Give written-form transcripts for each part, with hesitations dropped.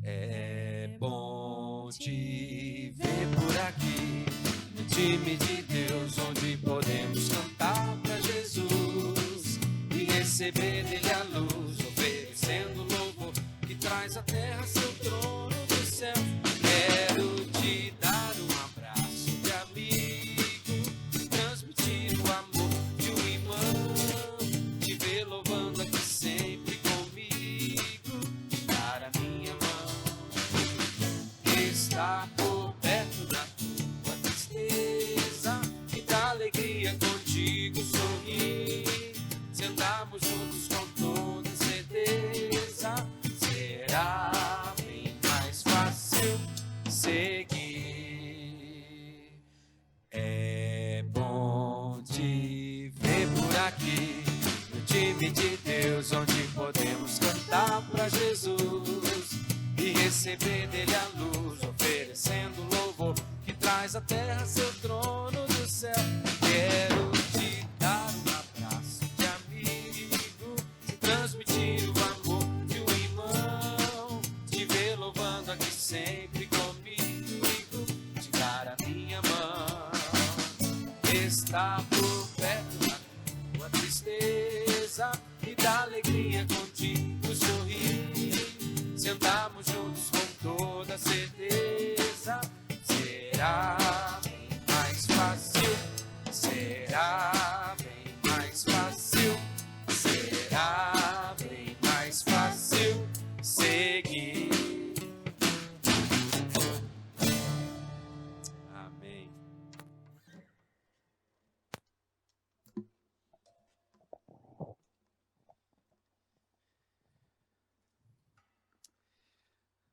É bom te ver por aqui, no time de Deus, onde podemos cantar pra Jesus e receber dele a luz, oferecendo louvor que traz à terra seu trono do céu. Quero te dar um abraço de amigo, transmitir o amor de um irmão, te ver louvando aqui sempre comigo, dar a minha mão, estar por perto da tua tristeza e da alegria contigo sorrir. Se andarmos juntos com toda certeza, será bem mais fácil seguir. É bom te ver por aqui, no time de Deus, onde podemos cantar pra Jesus e receber dele a luz, oferecendo louvor que traz à terra seu trono do céu. Quero te dar um abraço de amigo, transmitir o amor de um irmão, te ver louvando aqui sempre comigo, te dar a minha mão, estar por perto da tua tristeza e da alegria contigo sorrir. Se andarmos juntos com toda certeza, será bem mais fácil, será bem mais fácil, será bem mais fácil seguir. Amém.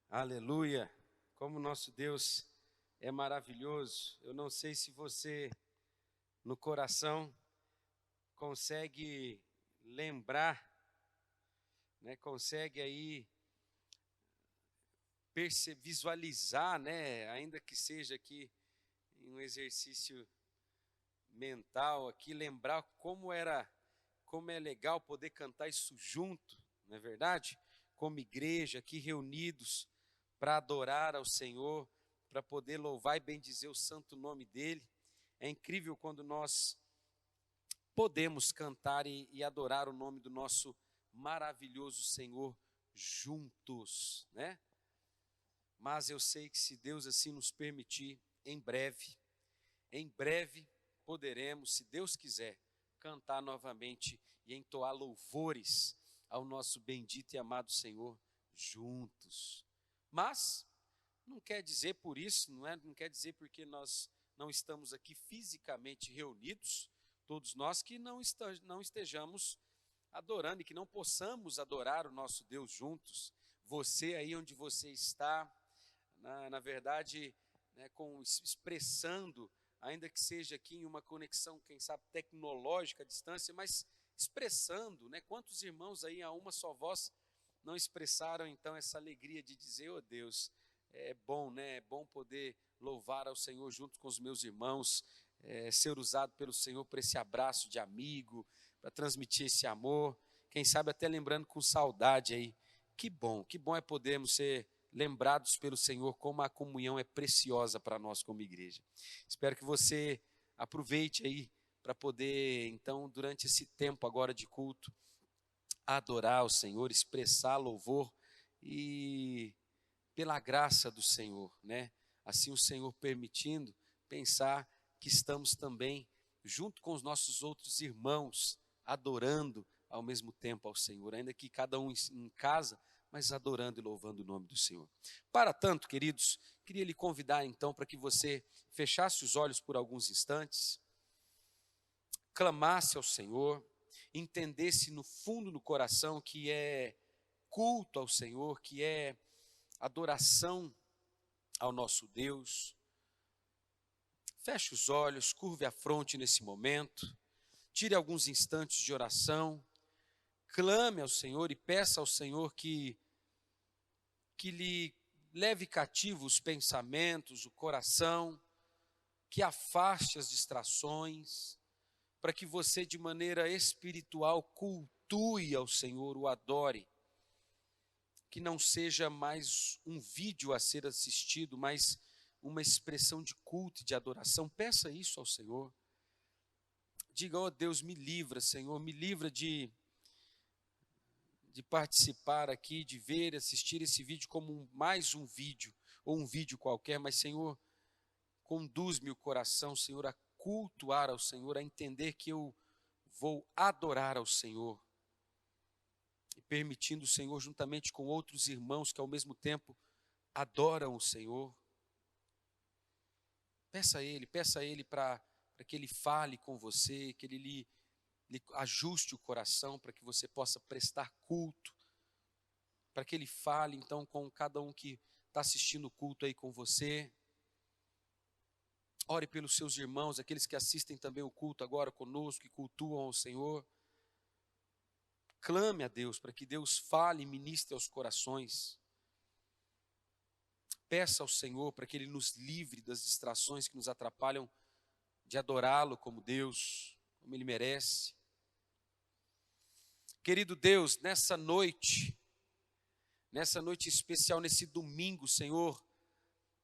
Aleluia! Como nosso Deus é maravilhoso. Eu não sei se você, no coração, consegue lembrar, né? Consegue aí visualizar, né? Ainda que seja aqui em um exercício mental, aqui lembrar como é legal poder cantar isso junto, não é verdade? Como igreja, aqui reunidos para adorar ao Senhor, para poder louvar e bendizer o santo nome dEle. É incrível quando nós podemos cantar e adorar o nome do nosso maravilhoso Senhor juntos, né? Mas eu sei que se Deus assim nos permitir, em breve poderemos, se Deus quiser, cantar novamente e entoar louvores ao nosso bendito e amado Senhor juntos. Mas não quer dizer por isso, não quer dizer porque nós não estamos aqui fisicamente reunidos, todos nós, que não estejamos adorando e que não possamos adorar o nosso Deus juntos. Você aí onde você está, na verdade, né, expressando, ainda que seja aqui em uma conexão, quem sabe, tecnológica à distância, mas expressando, né, quantos irmãos aí a uma só voz não expressaram então essa alegria de dizer: oh Deus, é bom, né? É bom poder louvar ao Senhor junto com os meus irmãos, ser usado pelo Senhor para esse abraço de amigo, para transmitir esse amor, quem sabe até lembrando com saudade aí. Que bom é podermos ser lembrados pelo Senhor, como a comunhão é preciosa para nós como igreja. Espero que você aproveite aí para poder, então, durante esse tempo agora de culto, adorar o Senhor, expressar louvor e pela graça do Senhor, né? Assim o Senhor permitindo, pensar que estamos também junto com os nossos outros irmãos, adorando ao mesmo tempo ao Senhor, ainda que cada um em casa, mas adorando e louvando o nome do Senhor. Para tanto, queridos, queria lhe convidar então para que você fechasse os olhos por alguns instantes, clamasse ao Senhor, entendesse no fundo do coração que é culto ao Senhor, que é adoração ao nosso Deus. Feche os olhos, curve a fronte nesse momento, tire alguns instantes de oração, clame ao Senhor e peça ao Senhor que lhe leve cativo os pensamentos, o coração, que afaste as distrações, para que você de maneira espiritual cultue ao Senhor, o adore. que não seja mais um vídeo a ser assistido, mas uma expressão de culto e de adoração. Peça isso ao Senhor. Diga: ó Deus, me livra, Senhor, me livra de participar aqui, de ver, assistir esse vídeo como mais um vídeo, ou um vídeo qualquer, mas, Senhor, conduz-me o coração, Senhor, a cultuar ao Senhor, a entender que eu vou adorar ao Senhor, e permitindo o Senhor, juntamente com outros irmãos que ao mesmo tempo adoram o Senhor. Peça a Ele para que Ele fale com você, que Ele lhe ajuste o coração para que você possa prestar culto, para que Ele fale então com cada um que está assistindo o culto aí com você. Ore pelos seus irmãos, aqueles que assistem também o culto agora conosco, que cultuam ao Senhor. Clame a Deus para que Deus fale e ministre aos corações. Peça ao Senhor para que Ele nos livre das distrações que nos atrapalham de adorá-lo como Deus, como Ele merece. Querido Deus, nessa noite especial, nesse domingo, Senhor,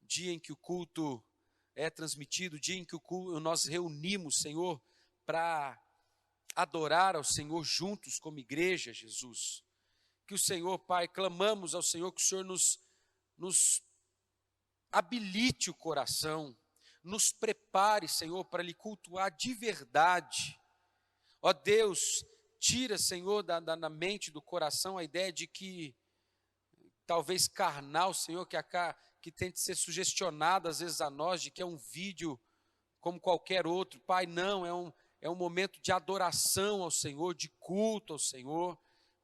dia em que o culto é transmitido, dia em que nós reunimos, Senhor, para adorar ao Senhor juntos como igreja, Jesus. Que o Senhor, Pai, clamamos ao Senhor que o Senhor nos habilite o coração, nos prepare, Senhor, para lhe cultuar de verdade. Ó Deus, tira, Senhor, da mente, do coração, a ideia de que, talvez carnal, Senhor, que tente ser sugestionado às vezes a nós, de que é um vídeo como qualquer outro. Pai, não, é um momento de adoração ao Senhor, de culto ao Senhor.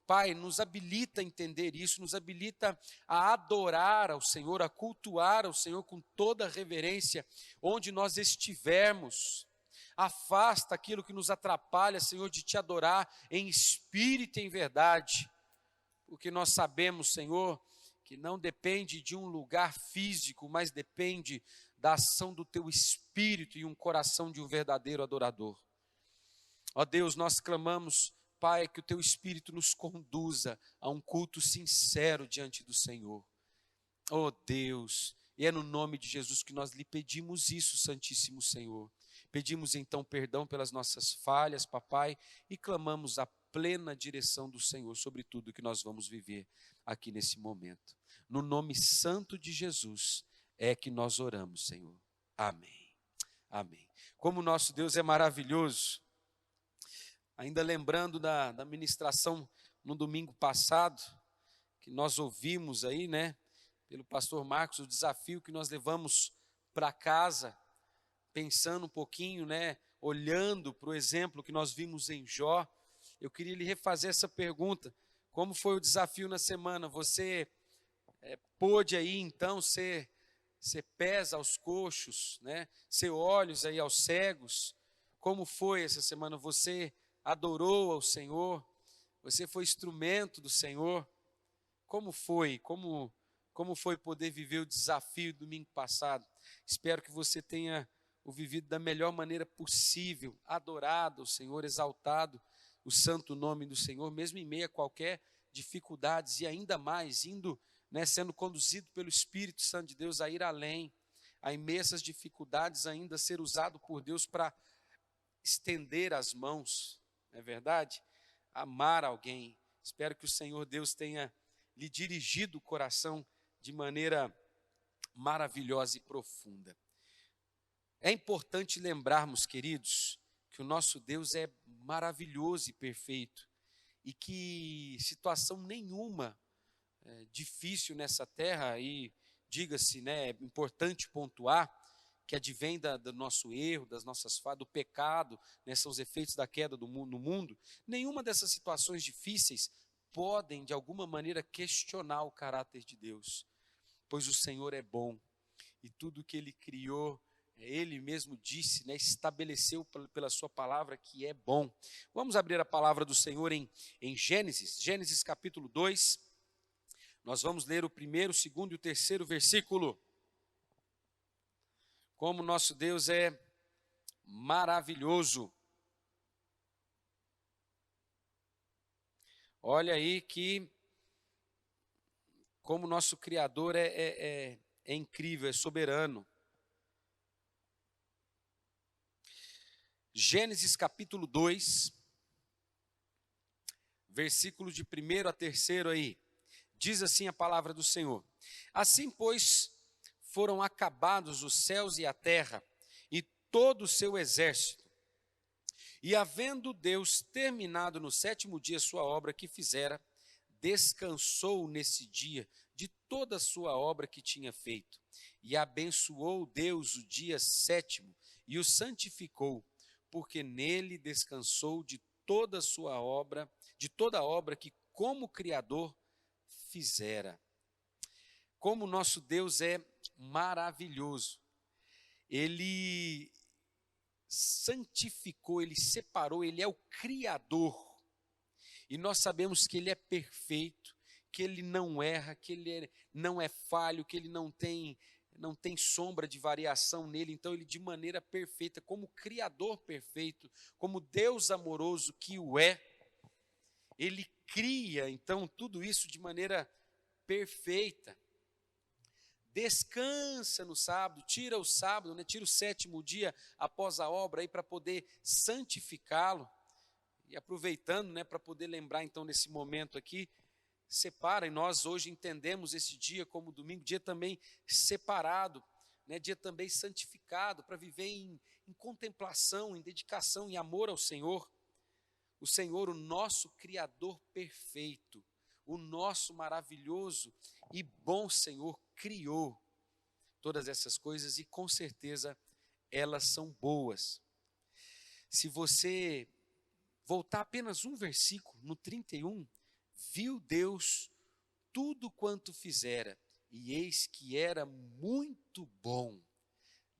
Pai, nos habilita a entender isso, nos habilita a adorar ao Senhor, a cultuar ao Senhor com toda reverência, onde nós estivermos. Afasta aquilo que nos atrapalha, Senhor, de te adorar em espírito e em verdade, porque nós sabemos, Senhor, que não depende de um lugar físico, mas depende da ação do teu espírito e um coração de um verdadeiro adorador. Ó Deus, nós clamamos, Pai, que o teu espírito nos conduza a um culto sincero diante do Senhor. Ó Deus, e é no nome de Jesus que nós lhe pedimos isso, Santíssimo Senhor. Pedimos então perdão pelas nossas falhas, papai, e clamamos a plena direção do Senhor sobre tudo que nós vamos viver aqui nesse momento. No nome santo de Jesus é que nós oramos, Senhor. Amém. Amém. Como o nosso Deus é maravilhoso. Ainda lembrando da ministração no domingo passado, que nós ouvimos aí, né, pelo pastor Marcos, o desafio que nós levamos para casa, pensando um pouquinho, né, olhando para o exemplo que nós vimos em Jó. Eu queria lhe refazer essa pergunta: como foi o desafio na semana? Você pôde aí então ser pés aos coxos, né, ser olhos aí aos cegos? Como foi essa semana? Você adorou ao Senhor? Você foi instrumento do Senhor? Como foi? Como foi poder viver o desafio do domingo passado? Espero que você tenha o vivido da melhor maneira possível, adorado ao Senhor, exaltado o santo nome do Senhor, mesmo em meio a qualquer dificuldades, e ainda mais indo, né, sendo conduzido pelo Espírito Santo de Deus a ir além, a imensas dificuldades ainda ser usado por Deus para estender as mãos, não é verdade? Amar alguém. Espero que o Senhor Deus tenha lhe dirigido o coração de maneira maravilhosa e profunda. É importante lembrarmos, queridos, que o nosso Deus é maravilhoso e perfeito, e que situação nenhuma difícil nessa terra, e diga-se, né, é importante pontuar, que advém do nosso erro, das nossas falhas, do pecado, né, são os efeitos da queda no mundo, nenhuma dessas situações difíceis podem, de alguma maneira, questionar o caráter de Deus, pois o Senhor é bom, e tudo que Ele criou, Ele mesmo disse, né, estabeleceu pela sua palavra que é bom. Vamos abrir a palavra do Senhor em Gênesis capítulo 2, nós vamos ler o 1º, 2º e o 3º versículo. Como nosso Deus é maravilhoso. Olha aí que Como o nosso Criador é incrível, é soberano. Gênesis capítulo 2, versículos de 1º a 3º aí, diz assim a palavra do Senhor: Assim, pois, foram acabados os céus e a terra, e todo o seu exército. E havendo Deus terminado no 7º dia sua obra que fizera, descansou nesse dia de toda a sua obra que tinha feito. E abençoou Deus o dia 7º e o santificou, porque nele descansou de toda a sua obra, de toda a obra que como Criador fizera. Como nosso Deus é maravilhoso. Ele santificou, ele separou, ele é o Criador. E nós sabemos que ele é perfeito, que ele não erra, que ele não é falho, que ele não tem sombra de variação nele. Então ele, de maneira perfeita, como Criador perfeito, como Deus amoroso que o é, ele cria então tudo isso de maneira perfeita. Descansa no sábado, tira o sábado, né? Tira o 7º dia após a obra aí para poder santificá-lo. E aproveitando, né, para poder lembrar então nesse momento aqui, separa, e nós hoje entendemos esse dia como domingo, dia também separado, né, dia também santificado, para viver em contemplação, em dedicação, em amor ao Senhor. O Senhor, o nosso Criador perfeito, o nosso maravilhoso e bom Senhor, criou todas essas coisas e com certeza elas são boas. Se você voltar apenas um versículo, no 31, viu Deus tudo quanto fizera, e eis que era muito bom.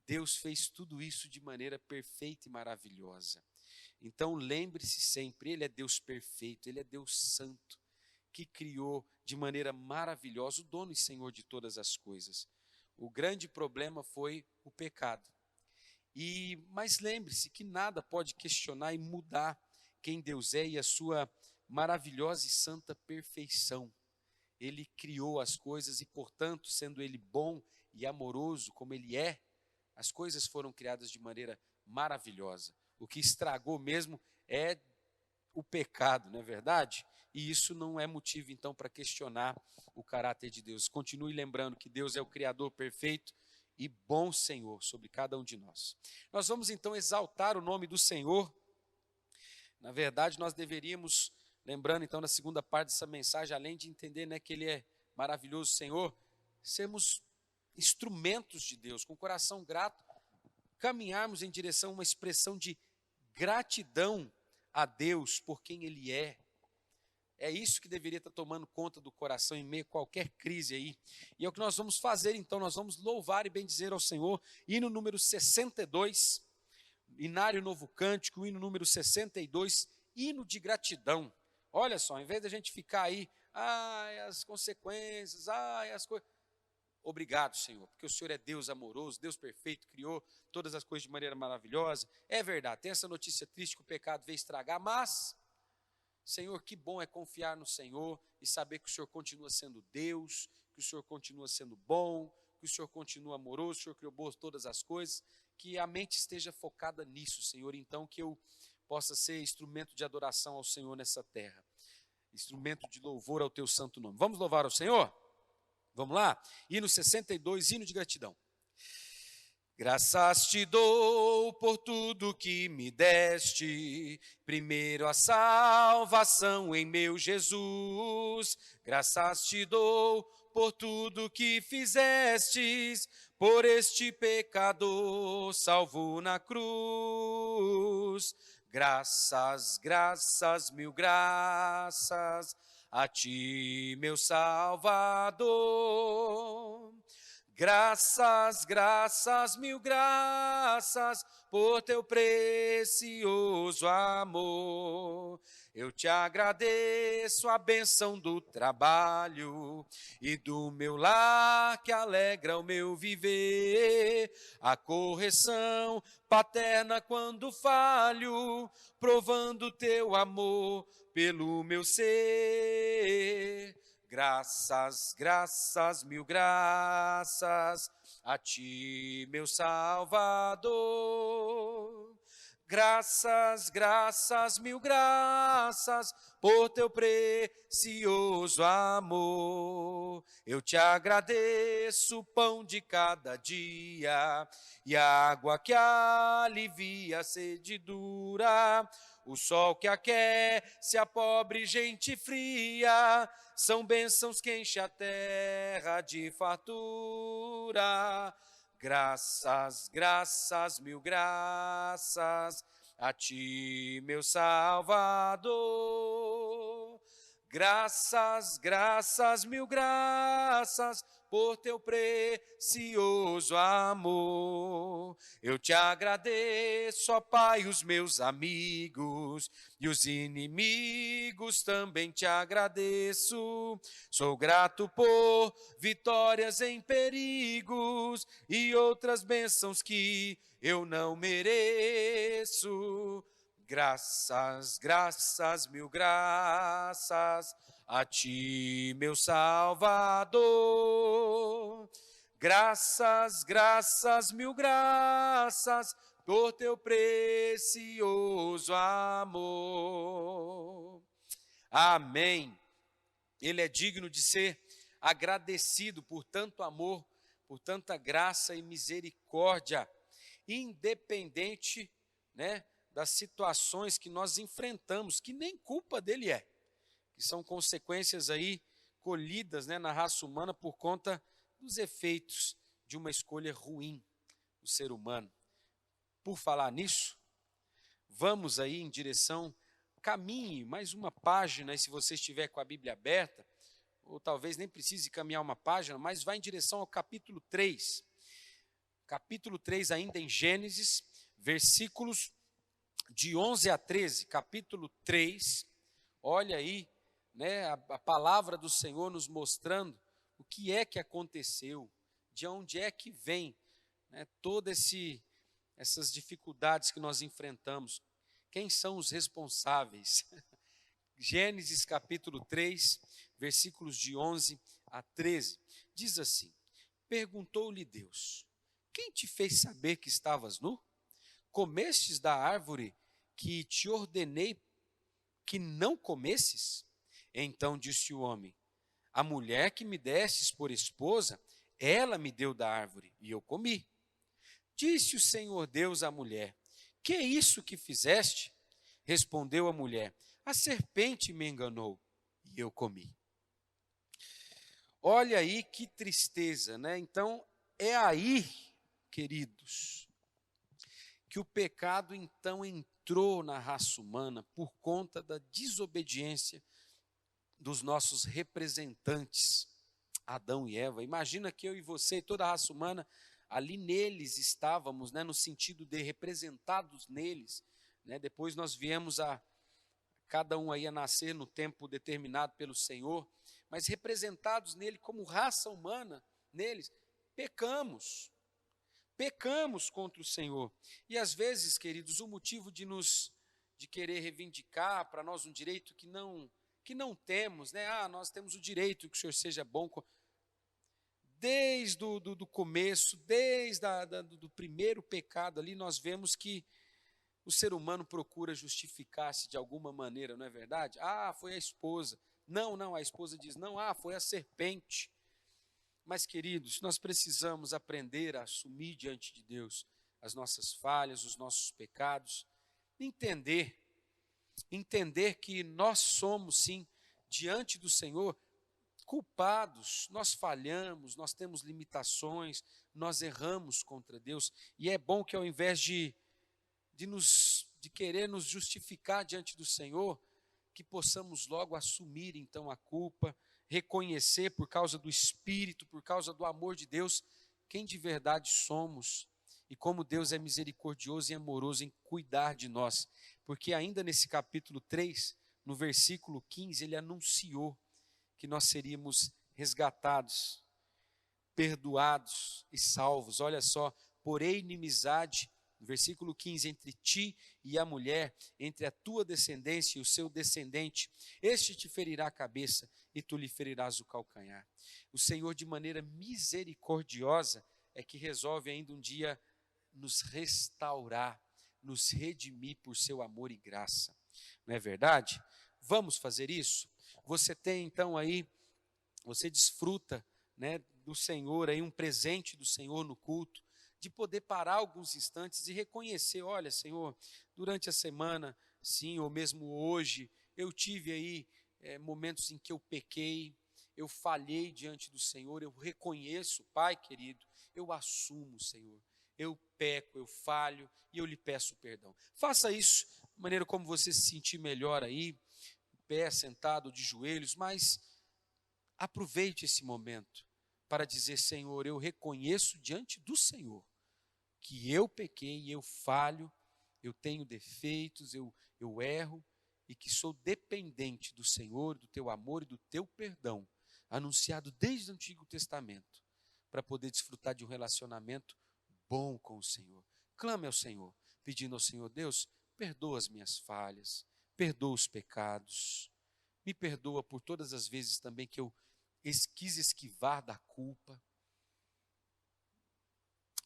Deus fez tudo isso de maneira perfeita e maravilhosa. Então lembre-se sempre, Ele é Deus perfeito, Ele é Deus santo, que criou de maneira maravilhosa, o dono e Senhor de todas as coisas. O grande problema foi o pecado. Mas lembre-se que nada pode questionar e mudar quem Deus é e a sua maravilhosa e santa perfeição. Ele criou as coisas e, portanto, sendo Ele bom e amoroso como Ele é, as coisas foram criadas de maneira maravilhosa. O que estragou mesmo é o pecado, não é verdade? E isso não é motivo, então, para questionar o caráter de Deus. Continue lembrando que Deus é o Criador perfeito e bom Senhor sobre cada um de nós. Nós vamos, então, exaltar o nome do Senhor. Na verdade, nós deveríamos, lembrando, então, na segunda parte dessa mensagem, além de entender, né, que Ele é maravilhoso Senhor, sermos instrumentos de Deus, com o coração grato, caminharmos em direção a uma expressão de gratidão a Deus por quem Ele é. É isso que deveria estar tomando conta do coração em meio a qualquer crise aí. E é o que nós vamos fazer então, nós vamos louvar e bendizer ao Senhor. Hino número 62, Inário Novo Cântico, hino número 62, hino de gratidão. Olha só, em vez da gente ficar aí, as consequências, as coisas. Obrigado, Senhor, porque o Senhor é Deus amoroso, Deus perfeito, criou todas as coisas de maneira maravilhosa. É verdade, tem essa notícia triste que o pecado veio estragar, mas, Senhor, que bom é confiar no Senhor e saber que o Senhor continua sendo Deus, que o Senhor continua sendo bom, que o Senhor continua amoroso, o Senhor criou boas todas as coisas, que a mente esteja focada nisso, Senhor, então que eu possa ser instrumento de adoração ao Senhor nessa terra, instrumento de louvor ao teu santo nome. Vamos louvar ao Senhor? Vamos lá? Hino 62, hino de gratidão. Graças te dou por tudo que me deste, primeiro a salvação em meu Jesus. Graças te dou por tudo que fizestes, por este pecador salvo na cruz. Graças, graças, mil graças a ti, meu Salvador. Graças, graças, mil graças por teu precioso amor. Eu te agradeço a bênção do trabalho e do meu lar que alegra o meu viver, a correção paterna quando falho, provando teu amor pelo meu ser. Graças, graças, mil graças a ti, meu Salvador. Graças, graças, mil graças por teu precioso amor. Eu te agradeço o pão de cada dia e a água que alivia a sede dura, o sol que aquece a pobre gente fria, são bênçãos que enchem a terra de fartura. Graças, graças, mil graças a ti, meu Salvador. Graças, graças, mil graças por teu precioso amor. Eu te agradeço, ó Pai, os meus amigos e os inimigos também te agradeço. Sou grato por vitórias em perigos e outras bênçãos que eu não mereço. Graças, graças, mil graças a ti, meu Salvador. Graças, graças, mil graças por teu precioso amor. Amém. Ele é digno de ser agradecido por tanto amor, por tanta graça e misericórdia, independente, das situações que nós enfrentamos, que nem culpa dele é, que são consequências aí colhidas, na raça humana por conta dos efeitos de uma escolha ruim do ser humano. Por falar nisso, vamos aí em direção, caminhe mais uma página, e se você estiver com a Bíblia aberta, ou talvez nem precise caminhar uma página, mas vá em direção ao capítulo 3. Capítulo 3 ainda em Gênesis, versículos de 11 a 13, capítulo 3, olha aí, a palavra do Senhor nos mostrando o que é que aconteceu, de onde é que vem, todas essas dificuldades que nós enfrentamos, quem são os responsáveis? Gênesis capítulo 3, versículos de 11 a 13, diz assim: perguntou-lhe Deus, quem te fez saber que estavas nu? Comestes da árvore que te ordenei que não comesses? Então disse o homem, a mulher que me destes por esposa, ela me deu da árvore e eu comi. Disse o Senhor Deus à mulher, que é isso que fizeste? Respondeu a mulher, a serpente me enganou e eu comi. Olha aí que tristeza, Então, é aí, queridos, que o pecado então entrou na raça humana por conta da desobediência dos nossos representantes, Adão e Eva. Imagina que eu e você e toda a raça humana, ali neles estávamos, no sentido de representados neles. Depois nós viemos cada um aí a nascer no tempo determinado pelo Senhor, mas representados nele como raça humana, neles, pecamos contra o Senhor. E às vezes, queridos, o motivo de querer reivindicar para nós um direito que não temos, nós temos o direito que o Senhor seja bom. Desde do começo, desde do primeiro pecado ali, nós vemos que o ser humano procura justificar-se de alguma maneira, não é verdade? Foi a esposa. Não, a esposa diz, não, foi a serpente. Mas, queridos, nós precisamos aprender a assumir diante de Deus as nossas falhas, os nossos pecados, entender que nós somos, sim, diante do Senhor, culpados, nós falhamos, nós temos limitações, nós erramos contra Deus, e é bom que ao invés de querer nos justificar diante do Senhor, que possamos logo assumir então a culpa, reconhecer por causa do Espírito, por causa do amor de Deus, quem de verdade somos e como Deus é misericordioso e amoroso em cuidar de nós. Porque ainda nesse capítulo 3, no versículo 15, ele anunciou que nós seríamos resgatados, perdoados e salvos. Olha só, porém inimizade no versículo 15, entre ti e a mulher, entre a tua descendência e o seu descendente, este te ferirá a cabeça e tu lhe ferirás o calcanhar. O Senhor, de maneira misericordiosa, é que resolve ainda um dia nos restaurar, nos redimir por seu amor e graça. Não é verdade? Vamos fazer isso? Você tem então aí, você desfruta, né, do Senhor, aí um presente do Senhor no culto, de poder parar alguns instantes e reconhecer, olha, Senhor, durante a semana, sim, ou mesmo hoje, eu tive aí momentos em que eu pequei, eu falhei diante do Senhor, eu reconheço, Pai querido, eu assumo, Senhor, eu peco, eu falho e eu lhe peço perdão. Faça isso da maneira como você se sentir melhor aí, de pé, sentado, de joelhos, mas aproveite esse momento para dizer, Senhor, eu reconheço diante do Senhor que eu pequei, eu falho, eu tenho defeitos, eu erro e que sou dependente do Senhor, do teu amor e do teu perdão, anunciado desde o Antigo Testamento, para poder desfrutar de um relacionamento bom com o Senhor. Clame ao Senhor, pedindo ao Senhor, Deus, perdoa as minhas falhas, perdoa os pecados, me perdoa por todas as vezes também que eu quis esquivar da culpa.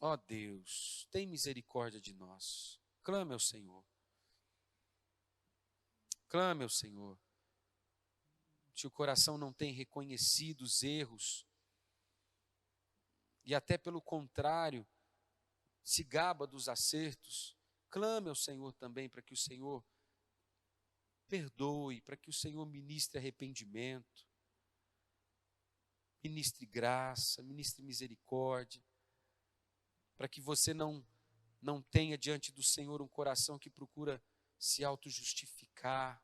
Ó Deus, tem misericórdia de nós. Clame ao Senhor. Clame ao Senhor. Se o coração não tem reconhecido os erros, e até pelo contrário, se gaba dos acertos, clame ao Senhor também para que o Senhor perdoe, para que o Senhor ministre arrependimento, ministre graça, ministre misericórdia, para que você não tenha diante do Senhor um coração que procura se auto-justificar,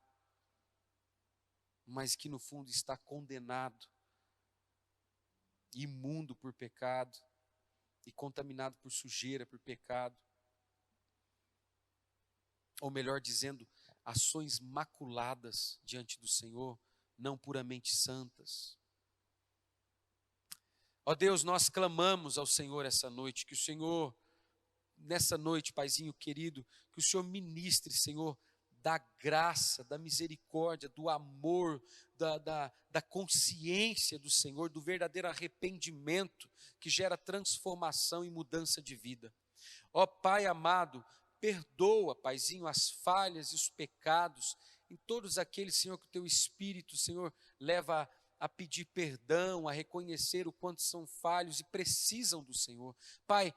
mas que no fundo está condenado, imundo por pecado e contaminado por sujeira, por pecado. Ou melhor dizendo, ações maculadas diante do Senhor, não puramente santas. Ó Deus, nós clamamos ao Senhor essa noite, que o Senhor, nessa noite, Paizinho querido, que o Senhor ministre, Senhor, da graça, da misericórdia, do amor, da consciência do Senhor, do verdadeiro arrependimento que gera transformação e mudança de vida. Ó Pai amado, perdoa, Paizinho, as falhas e os pecados em todos aqueles, Senhor, que o Teu Espírito, Senhor, leva a pedir perdão, a reconhecer o quanto são falhos e precisam do Senhor. Pai,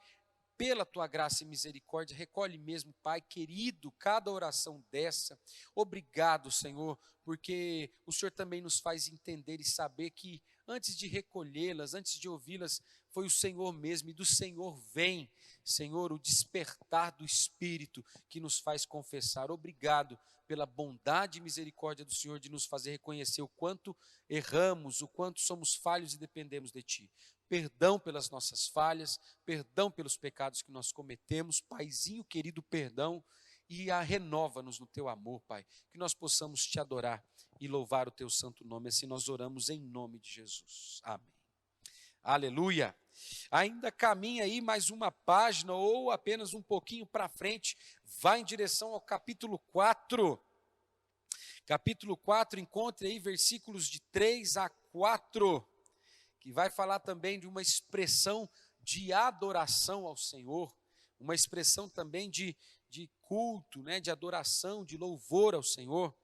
pela Tua graça e misericórdia, recolhe mesmo, Pai querido, cada oração dessa. Obrigado, Senhor, porque o Senhor também nos faz entender e saber que antes de recolhê-las, antes de ouvi-las, foi o Senhor mesmo, e do Senhor vem, Senhor, o despertar do Espírito que nos faz confessar. Obrigado pela bondade e misericórdia do Senhor de nos fazer reconhecer o quanto erramos, o quanto somos falhos e dependemos de Ti. Perdão pelas nossas falhas, perdão pelos pecados que nós cometemos, Paizinho querido, perdão, e renova-nos no Teu amor, Pai, que nós possamos Te adorar e louvar o Teu santo nome, assim nós oramos em nome de Jesus. Amém. Aleluia. Ainda caminha aí mais uma página ou apenas um pouquinho para frente, vai em direção ao capítulo 4. Capítulo 4, encontre aí versículos de 3 a 4, que vai falar também de uma expressão de adoração ao Senhor, uma expressão também de culto, né, de adoração, de louvor ao Senhor.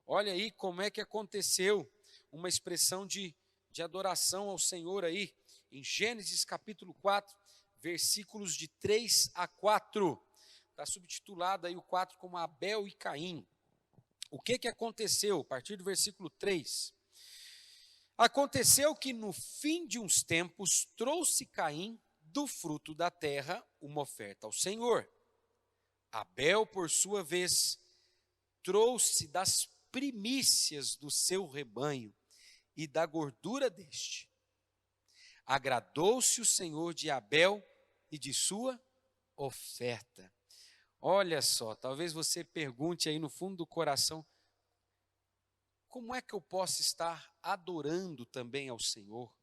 Olha aí como é que aconteceu uma expressão de adoração ao Senhor aí, em Gênesis capítulo 4, versículos de 3 a 4. Está subtitulado aí o 4 como Abel e Caim. O que aconteceu? A partir do versículo 3. Aconteceu que no fim de uns tempos trouxe Caim do fruto da terra uma oferta ao Senhor. Abel, por sua vez, trouxe das primícias do seu rebanho e da gordura deste. Agradou-se o Senhor de Abel e de sua oferta. Olha só, talvez você pergunte aí no fundo do coração, como é que eu posso estar adorando também ao Senhor?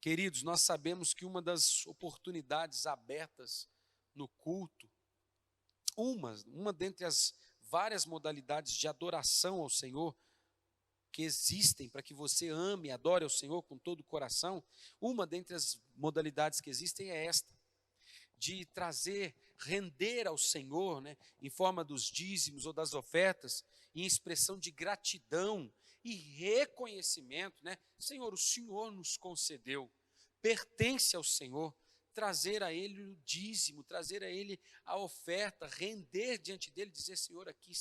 Queridos, nós sabemos que uma das oportunidades abertas no culto, uma dentre as várias modalidades de adoração ao Senhor que existem para que você ame e adore ao Senhor com todo o coração, uma dentre as modalidades que existem é esta, de render ao Senhor, né, em forma dos dízimos ou das ofertas, em expressão de gratidão e reconhecimento, né? Senhor, o Senhor nos concedeu, pertence ao Senhor, trazer a Ele o dízimo, trazer a Ele a oferta, render diante dEle, dizer, Senhor, aqui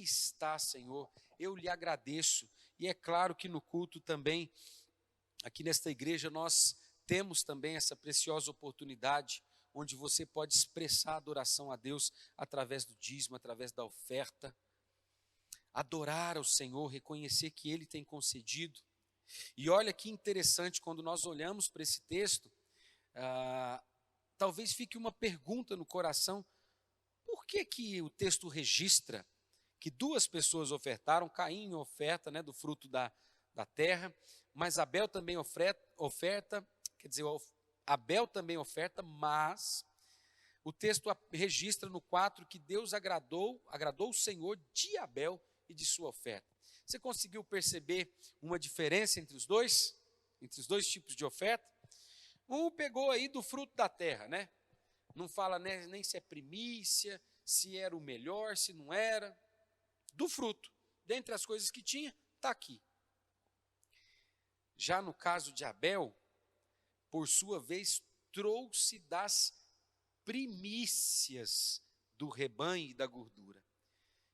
está, Senhor, eu lhe agradeço. E é claro que no culto também, aqui nesta igreja, nós temos também essa preciosa oportunidade, onde você pode expressar adoração a Deus através do dízimo, através da oferta, adorar ao Senhor, reconhecer que Ele tem concedido. E olha que interessante, quando nós olhamos para esse texto, talvez fique uma pergunta no coração: por que o texto registra que duas pessoas ofertaram, Caim oferta, né, do fruto da terra, mas Abel também oferta, Abel também oferta, mas o texto registra no 4 que Deus agradou o Senhor de Abel e de sua oferta. Você conseguiu perceber uma diferença entre os dois tipos de oferta? Um pegou aí do fruto da terra, né? Não fala nem se é primícia, se era o melhor, se não era. Do fruto. Dentre as coisas que tinha, está aqui. Já no caso de Abel, por sua vez, trouxe das primícias do rebanho e da gordura.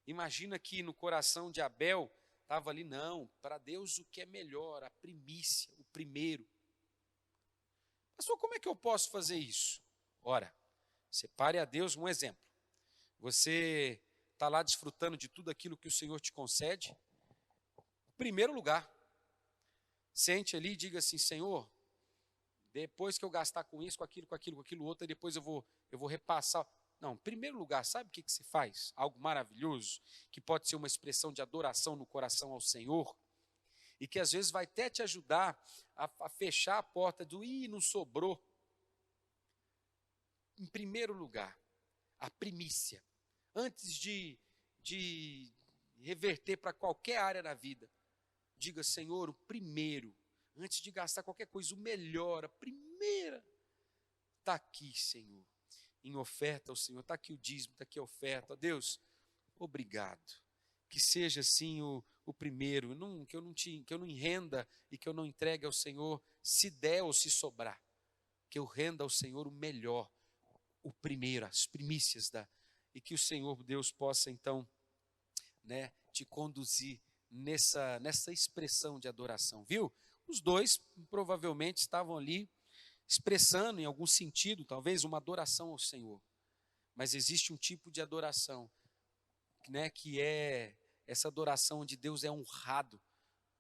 Imagina que no coração de Abel estava ali, não, para Deus o que é melhor, a primícia, o primeiro. Pastor, como é que eu posso fazer isso? Ora, separe a Deus um exemplo. Você está lá desfrutando de tudo aquilo que o Senhor te concede. Primeiro lugar, sente ali e diga assim, Senhor, depois que eu gastar com isso, com aquilo outro, e depois eu vou repassar. Não, em primeiro lugar, sabe o que se faz? Algo maravilhoso, que pode ser uma expressão de adoração no coração ao Senhor, e que às vezes vai até te ajudar a fechar a porta do, não sobrou. Em primeiro lugar, a primícia. Antes de reverter para qualquer área da vida, diga, Senhor, o primeiro, antes de gastar qualquer coisa, o melhor, a primeira, está aqui, Senhor, em oferta ao Senhor, está aqui o dízimo, está aqui a oferta, ó Deus, obrigado, que seja assim o primeiro, que eu não renda e que eu não entregue ao Senhor, se der ou se sobrar, que eu renda ao Senhor o melhor, o primeiro, as primícias e que o Senhor Deus possa então, né, te conduzir nessa expressão de adoração, viu? Os dois provavelmente estavam ali expressando em algum sentido, talvez uma adoração ao Senhor, mas existe um tipo de adoração, né, que é essa adoração onde Deus é honrado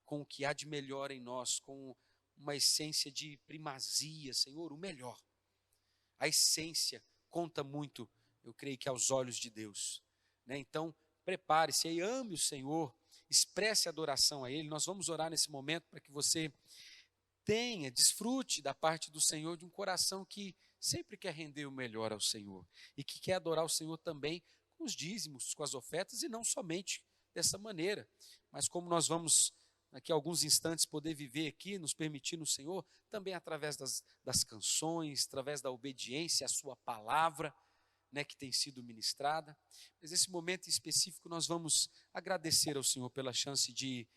com o que há de melhor em nós, com uma essência de primazia, Senhor, o melhor. A essência conta muito, eu creio que aos olhos de Deus, né? Então, prepare-se e ame o Senhor, expresse adoração a Ele. Nós vamos orar nesse momento para que você desfrute da parte do Senhor de um coração que sempre quer render o melhor ao Senhor e que quer adorar o Senhor também com os dízimos, com as ofertas, e não somente dessa maneira, mas como nós vamos daqui a alguns instantes poder viver aqui, nos permitir no Senhor, também através das canções, através da obediência à sua palavra, né, que tem sido ministrada. Mas nesse momento em específico nós vamos agradecer ao Senhor pela chance de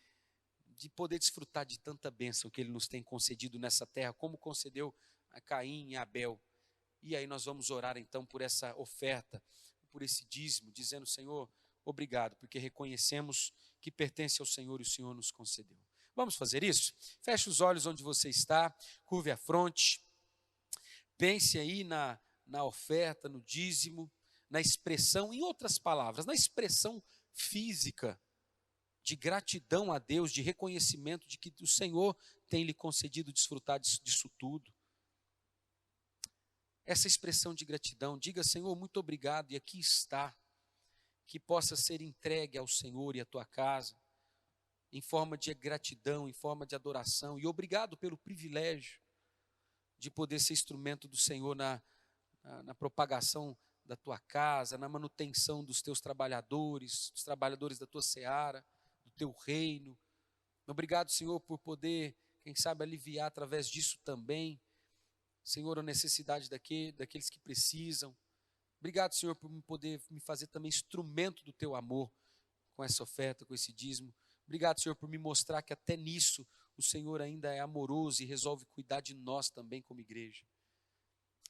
poder desfrutar de tanta bênção que Ele nos tem concedido nessa terra, como concedeu a Caim e Abel. E aí nós vamos orar então por essa oferta, por esse dízimo, dizendo, Senhor, obrigado, porque reconhecemos que pertence ao Senhor e o Senhor nos concedeu. Vamos fazer isso? Feche os olhos onde você está, curve a fronte, pense aí na oferta, no dízimo, na expressão, em outras palavras, na expressão física de gratidão a Deus, de reconhecimento de que o Senhor tem lhe concedido desfrutar disso tudo. Essa expressão de gratidão, diga, Senhor, muito obrigado, e aqui está, que possa ser entregue ao Senhor e à tua casa, em forma de gratidão, em forma de adoração, e obrigado pelo privilégio, de poder ser instrumento do Senhor na propagação da tua casa, na manutenção dos teus trabalhadores, dos trabalhadores da tua seara, do teu reino. Obrigado, Senhor, por poder, quem sabe, aliviar através disso também, Senhor, a necessidade daqueles que precisam. Obrigado, Senhor, por poder me fazer também instrumento do teu amor com essa oferta, com esse dízimo. Obrigado, Senhor, por me mostrar que até nisso o Senhor ainda é amoroso e resolve cuidar de nós também como igreja.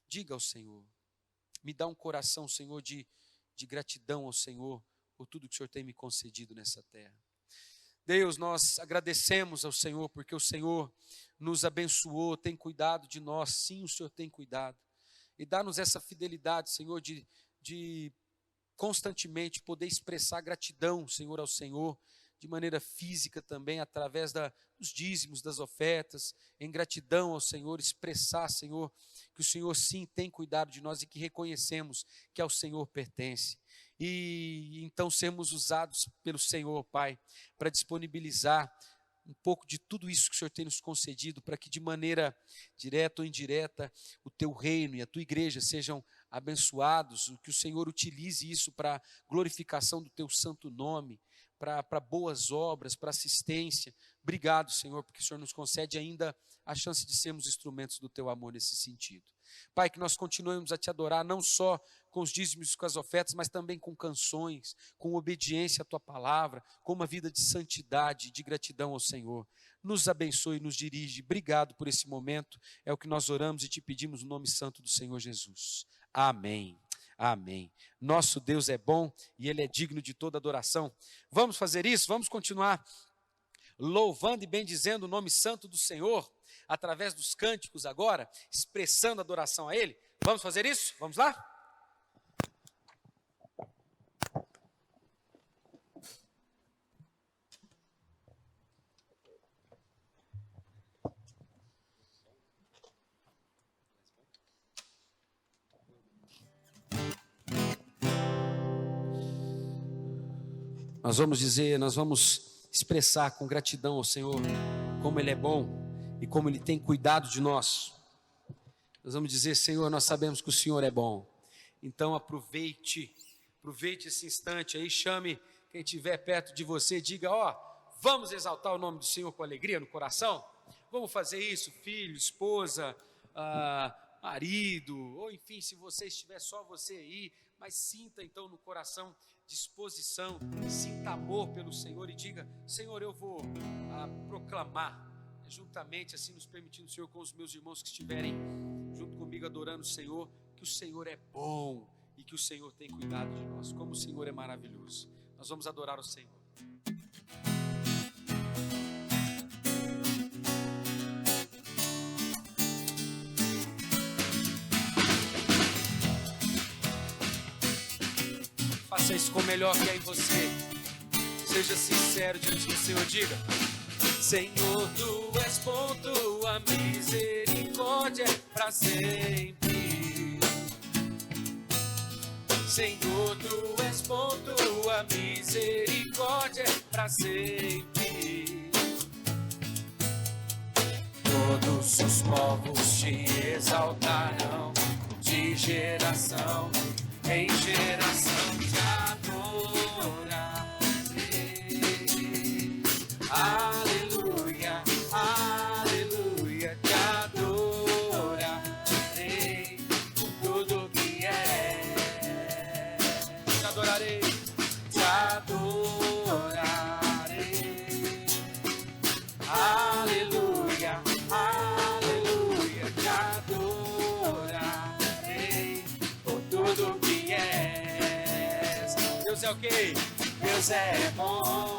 Diga ao Senhor, me dá um coração, Senhor, de gratidão ao Senhor por tudo que o Senhor tem me concedido nessa terra. Deus, nós agradecemos ao Senhor porque o Senhor nos abençoou, tem cuidado de nós. Sim, o Senhor tem cuidado. E dá-nos essa fidelidade, Senhor, de constantemente poder expressar gratidão, Senhor, ao Senhor, de maneira física também, através dos dízimos, das ofertas, em gratidão ao Senhor, expressar, Senhor, que o Senhor sim tem cuidado de nós e que reconhecemos que ao Senhor pertence. E então sermos usados pelo Senhor, Pai, para disponibilizar um pouco de tudo isso que o Senhor tem nos concedido, para que de maneira direta ou indireta o teu reino e a tua igreja sejam abençoados, que o Senhor utilize isso para glorificação do teu santo nome, para boas obras, para assistência. Obrigado, Senhor, porque o Senhor nos concede ainda a chance de sermos instrumentos do teu amor nesse sentido. Pai, que nós continuemos a te adorar, não só com os dízimos e com as ofertas, mas também com canções, com obediência à tua palavra, com uma vida de santidade e de gratidão ao Senhor. Nos abençoe e nos dirige. Obrigado por esse momento. É o que nós oramos e te pedimos no nome santo do Senhor Jesus. Amém. Amém. Nosso Deus é bom e Ele é digno de toda adoração. Vamos fazer isso? Vamos continuar louvando e bendizendo o nome santo do Senhor, através dos cânticos agora, expressando adoração a Ele. Vamos fazer isso? Vamos lá? Nós vamos expressar com gratidão ao Senhor como Ele é bom e como Ele tem cuidado de nós. Nós vamos dizer, Senhor, nós sabemos que o Senhor é bom. Então aproveite esse instante aí, chame quem estiver perto de você, diga, vamos exaltar o nome do Senhor com alegria no coração? Vamos fazer isso, filho, esposa, marido, ou enfim, se você estiver só você aí, mas sinta então no coração disposição, sinta amor pelo Senhor e diga, Senhor, eu vou proclamar, juntamente assim nos permitindo, Senhor, com os meus irmãos que estiverem junto comigo adorando o Senhor, que o Senhor é bom e que o Senhor tem cuidado de nós, como o Senhor é maravilhoso. Nós vamos adorar o Senhor. Faça isso com o melhor que há em você. Seja sincero diante do Senhor, diga, Senhor, tu és bom, tua misericórdia é para sempre. Senhor, tu és bom, tua misericórdia é para sempre. Todos os povos te exaltarão, de geração em geração te adorarei. Aleluia, aleluia, te adorarei por tudo que é. Te adorarei, te adorarei. Aleluia, aleluia, te adorarei por tudo que és. Deus é o quê? Deus é bom.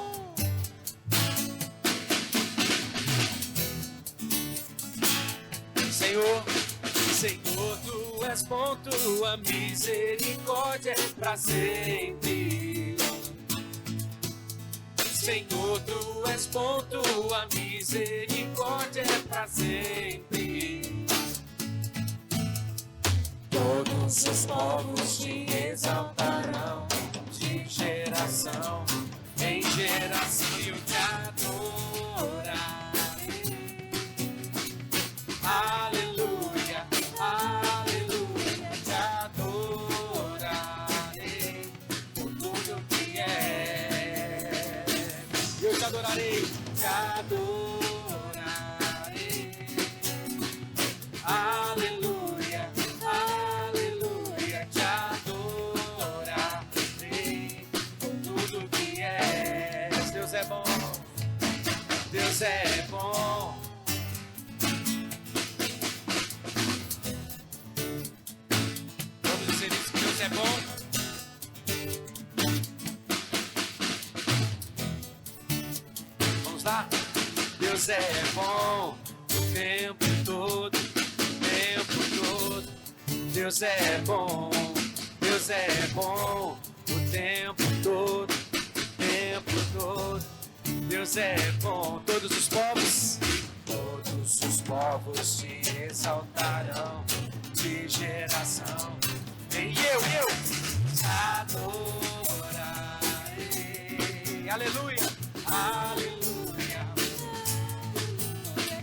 Senhor, Senhor, tu és bom, tua misericórdia é para sempre. Senhor, tu és bom, tua misericórdia é para sempre. Todos os povos te exaltarão, de geração em geração eu te adorarei. Aleluia. adorarei, te adorarei. Aleluia, aleluia, te adorarei por tudo que és. Deus é bom, Deus é bom. Vamos dizer isso, que Deus é bom. Vamos lá? Deus é bom o tempo todo, o tempo todo. Deus é bom, Deus é bom o tempo todo, o tempo todo. Deus é bom. Todos os povos te exaltarão de geração. E eu te adorarei. Aleluia, aleluia,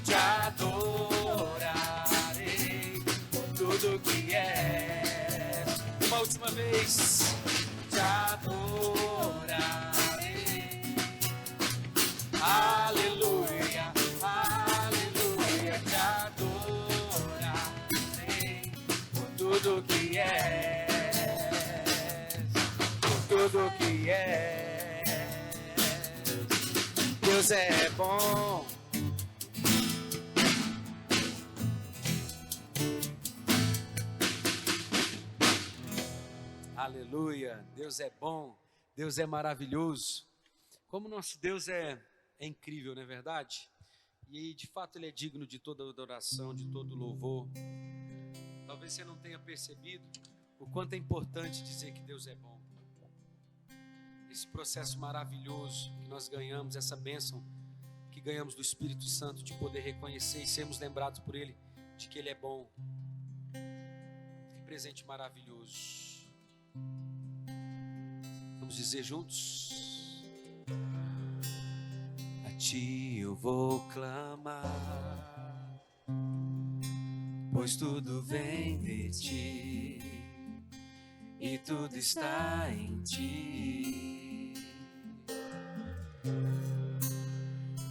te adorarei por tudo que és. Uma última vez, te adorarei. Aleluia, aleluia, te adorarei por tudo que és, por tudo que és. Deus é bom. Aleluia, Deus é bom, Deus é maravilhoso. Como nosso Deus é incrível, não é verdade? E de fato Ele é digno de toda adoração, de todo louvor. Talvez você não tenha percebido o quanto é importante dizer que Deus é bom. Esse processo maravilhoso que nós ganhamos, essa bênção que ganhamos do Espírito Santo, de poder reconhecer e sermos lembrados por Ele de que Ele é bom. Que presente maravilhoso. Vamos dizer juntos? A Ti eu vou clamar, pois tudo vem de Ti e tudo está em Ti.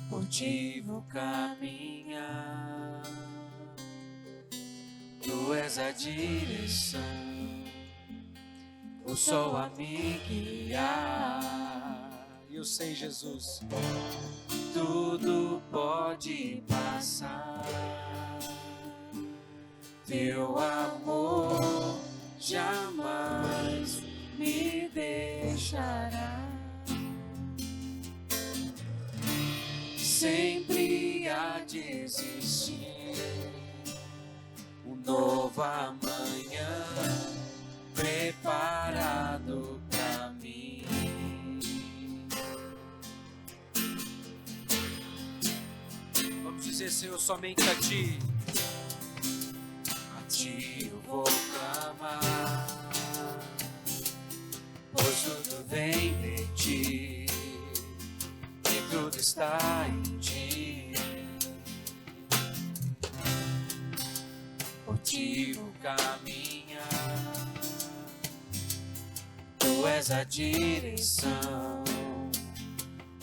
Por Ti vou caminhar, Tu és a direção, o sol a me guiar. E eu sei, Jesus, tudo pode passar, Teu amor jamais me deixará. Sempre há de existir um novo amanhã preparado pra mim. Vamos dizer, Senhor, somente a Ti. A Ti eu vou clamar, pois tudo vem de Ti e tudo está em Ti. Por Ti vou caminhar, Tu és a direção,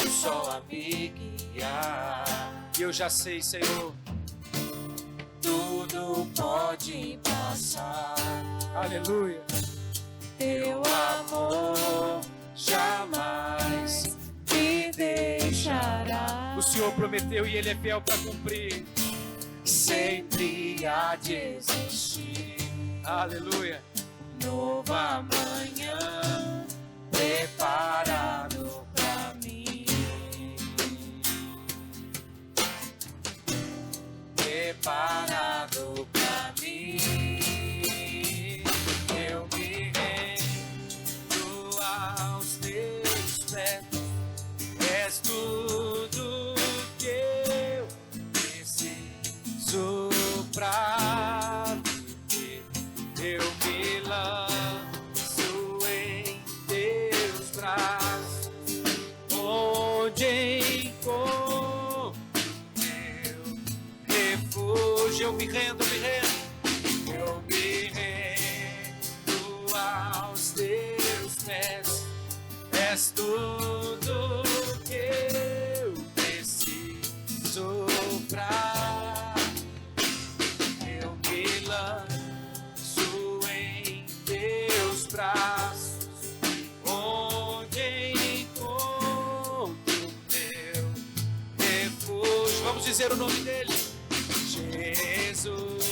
o sol a me guiar. E eu já sei, Senhor, tudo pode passar. Aleluia. Teu amor jamais me deixará. O Senhor prometeu e Ele é fiel para cumprir. Sempre há de existir, aleluia, novo amanhã preparado pra mim, preparado pra mim. Eu me rendo aos Teus pés, és tudo que eu preciso pra viver. Eu me lanço em Teus braços, onde encontro meu refúgio. Eu me rendo, eu me rendo aos Teus pés, és tudo que eu dizer o nome dele. Jesus.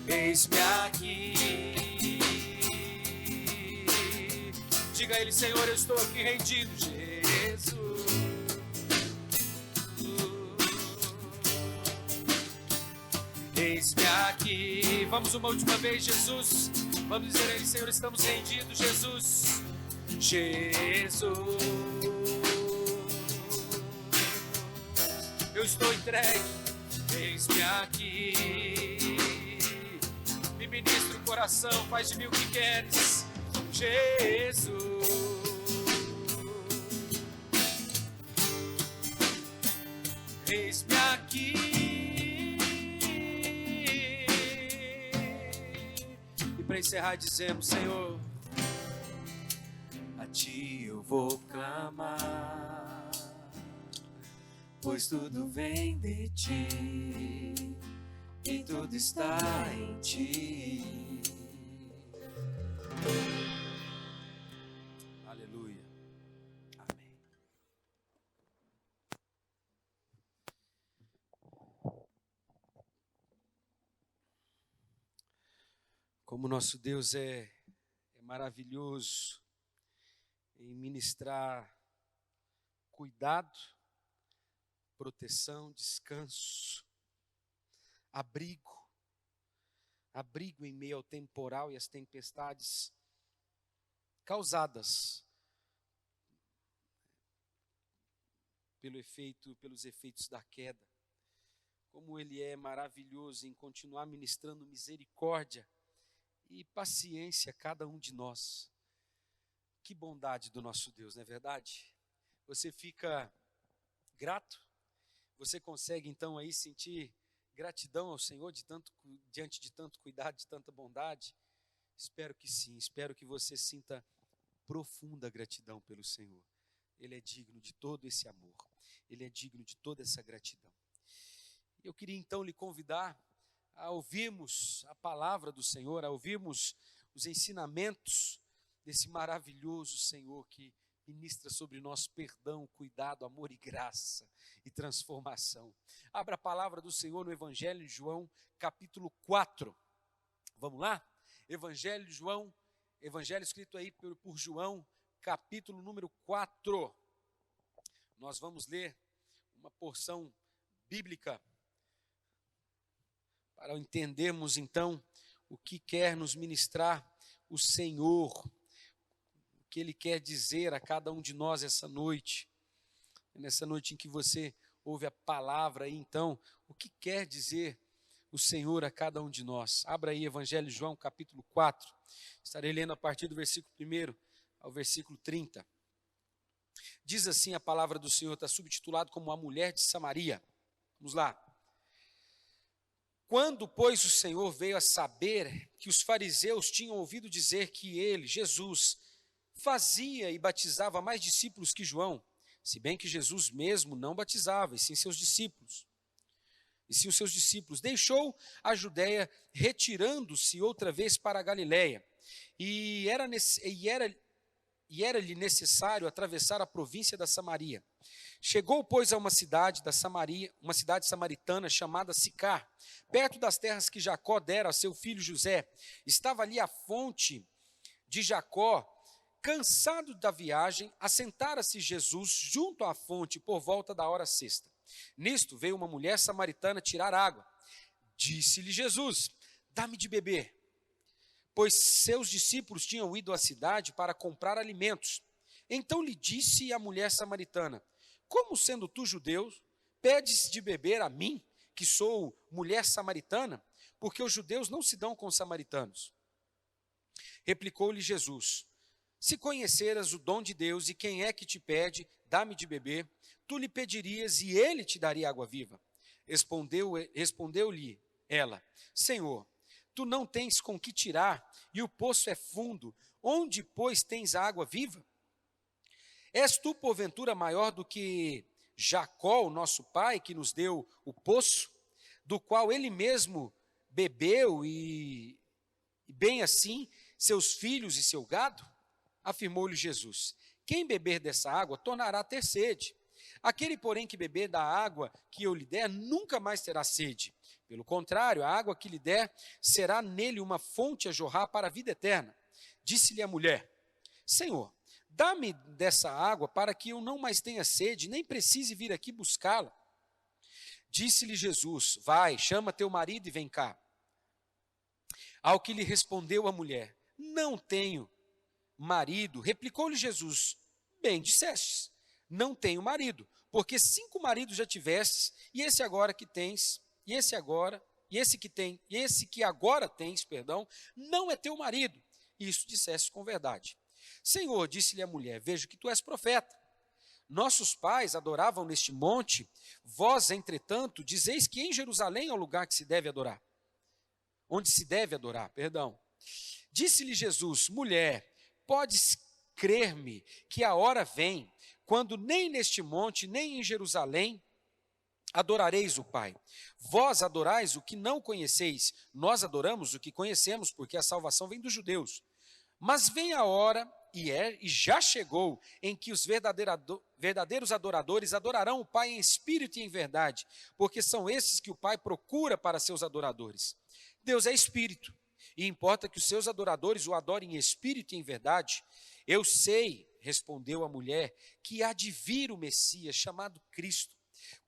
Eis-me aqui. Diga a ele: Senhor, eu estou aqui rendido. Jesus. Eis-me aqui. Vamos uma última vez, Jesus. Vamos dizer a ele: Senhor, estamos rendidos, Jesus. Jesus. Eu estou entregue. Eis-me aqui. Me ministra o coração, faz de mim o que queres, Jesus. Eis-me aqui. E para encerrar dizemos: Senhor, a ti eu vou clamar, pois tudo vem de ti e tudo está em ti. Aleluia. Amém. Como nosso Deus é maravilhoso em ministrar cuidado, proteção, descanso, abrigo em meio ao temporal e às tempestades causadas pelos efeitos da queda. Como Ele é maravilhoso em continuar ministrando misericórdia e paciência a cada um de nós. Que bondade do nosso Deus, não é verdade? Você fica grato? Você consegue então aí sentir gratidão ao Senhor diante de tanto cuidado, de tanta bondade? Espero que sim, espero que você sinta profunda gratidão pelo Senhor. Ele é digno de todo esse amor, Ele é digno de toda essa gratidão. Eu queria então lhe convidar a ouvirmos a palavra do Senhor, a ouvirmos os ensinamentos desse maravilhoso Senhor que ministra sobre nós perdão, cuidado, amor e graça e transformação. Abra a palavra do Senhor no Evangelho de João, capítulo 4. Vamos lá? Evangelho de João, Evangelho escrito aí por João, capítulo número 4. Nós vamos ler uma porção bíblica para entendermos então o que quer nos ministrar o Senhor, o que Ele quer dizer a cada um de nós essa noite. Nessa noite em que você ouve a palavra aí, então, o que quer dizer o Senhor a cada um de nós? Abra aí Evangelho de João, capítulo 4. Estarei lendo a partir do versículo 1 ao versículo 30. Diz assim a palavra do Senhor, está subtitulado como a mulher de Samaria. Vamos lá. Quando, pois, o Senhor veio a saber que os fariseus tinham ouvido dizer que ele, Jesus, fazia e batizava mais discípulos que João, se bem que Jesus mesmo não batizava, e sim seus discípulos, deixou a Judéia, retirando-se outra vez para a Galiléia, e era-lhe necessário atravessar a província da Samaria. Chegou, pois, a uma cidade samaritana chamada Sicar, perto das terras que Jacó dera a seu filho José. Estava ali a fonte de Jacó. Cansado da viagem, assentara-se Jesus junto à fonte por volta da hora sexta. Nisto veio uma mulher samaritana tirar água. Disse-lhe Jesus: dá-me de beber. Pois seus discípulos tinham ido à cidade para comprar alimentos. Então lhe disse a mulher samaritana: como sendo tu judeu, pedes de beber a mim, que sou mulher samaritana? Porque os judeus não se dão com os samaritanos. Replicou-lhe Jesus: se conheceras o dom de Deus e quem é que te pede, dá-me de beber, tu lhe pedirias e ele te daria água viva. Respondeu-lhe ela: Senhor, tu não tens com que tirar e o poço é fundo, onde, pois, tens a água viva? És tu, porventura, maior do que Jacó, o nosso pai, que nos deu o poço, do qual ele mesmo bebeu e bem assim seus filhos e seu gado? Afirmou-lhe Jesus: quem beber dessa água tornará a ter sede. Aquele, porém, que beber da água que eu lhe der, nunca mais terá sede. Pelo contrário, a água que lhe der será nele uma fonte a jorrar para a vida eterna. Disse-lhe a mulher: Senhor, dá-me dessa água para que eu não mais tenha sede, nem precise vir aqui buscá-la. Disse-lhe Jesus: Vai, chama teu marido e vem cá. Ao que lhe respondeu a mulher: Não tenho marido. Replicou-lhe Jesus: Bem dissestes, não tenho marido, porque 5 maridos já tivestes, e esse agora que tens, e esse agora, e esse que tem, e esse que agora tens, perdão, não é teu marido. Isso disseste com verdade. Senhor, disse-lhe a mulher: Vejo que tu és profeta. Nossos pais adoravam neste monte, vós, entretanto, dizeis que em Jerusalém é o lugar que se deve adorar. Onde se deve adorar, perdão. Disse-lhe Jesus: Mulher, podes crer-me que a hora vem, quando nem neste monte, nem em Jerusalém adorareis o Pai. Vós adorais o que não conheceis, nós adoramos o que conhecemos, porque a salvação vem dos judeus. Mas vem a hora, e já chegou, em que os verdadeiros adoradores adorarão o Pai em espírito e em verdade, porque são esses que o Pai procura para seus adoradores. Deus é espírito, e importa que os seus adoradores o adorem em espírito e em verdade. Eu sei, respondeu a mulher, que há de vir o Messias, chamado Cristo.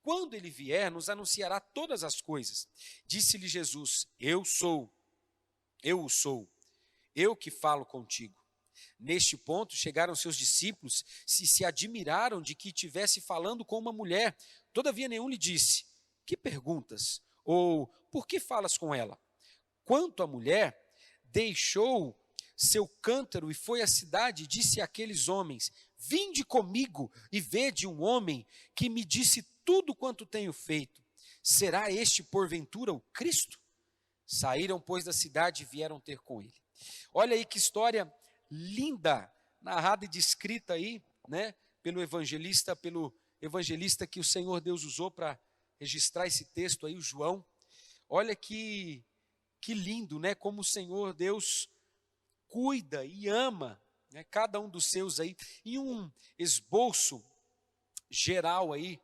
Quando ele vier, nos anunciará todas as coisas. Disse-lhe Jesus: eu o sou, eu que falo contigo. Neste ponto, chegaram seus discípulos e se admiraram de que estivesse falando com uma mulher. Todavia, nenhum lhe disse: que perguntas? Ou por que falas com ela? Quanto à mulher, deixou seu cântaro e foi à cidade e disse àqueles homens: Vinde comigo e vede um homem que me disse tudo quanto tenho feito. Será este, porventura, o Cristo? Saíram, pois, da cidade e vieram ter com ele. Olha aí que história linda, narrada e descrita aí, né, pelo evangelista que o Senhor Deus usou para registrar esse texto aí, o João. Olha que lindo, né, como o Senhor Deus cuida e ama, né, cada um dos seus aí. Em um esboço geral aí,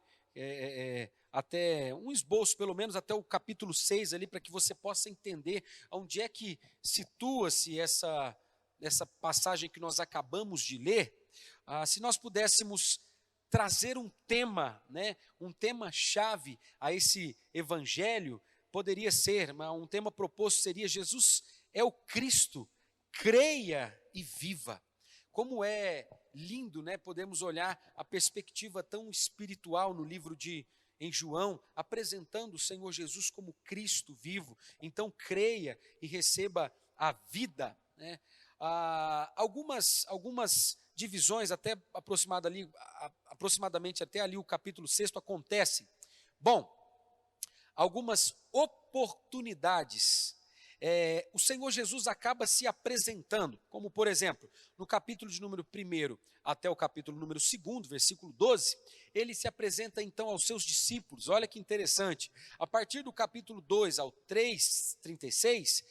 até um esboço, pelo menos até o capítulo 6 ali, para que você possa entender onde é que situa-se essa passagem que nós acabamos de ler. Se nós pudéssemos trazer um tema, né, um tema-chave a esse evangelho, poderia ser, um tema proposto seria: Jesus é o Cristo, creia e viva. Como é lindo, né, podemos olhar a perspectiva tão espiritual no livro em João, apresentando o Senhor Jesus como Cristo vivo. Então creia e receba a vida, né? Algumas divisões, até aproximadamente até ali o capítulo 6 acontecem. Bom, algumas oportunidades, o Senhor Jesus acaba se apresentando, como por exemplo, no capítulo de número 1 até o capítulo número 2, versículo 12, ele se apresenta então aos seus discípulos. Olha que interessante, a partir do capítulo 2 ao 3:36,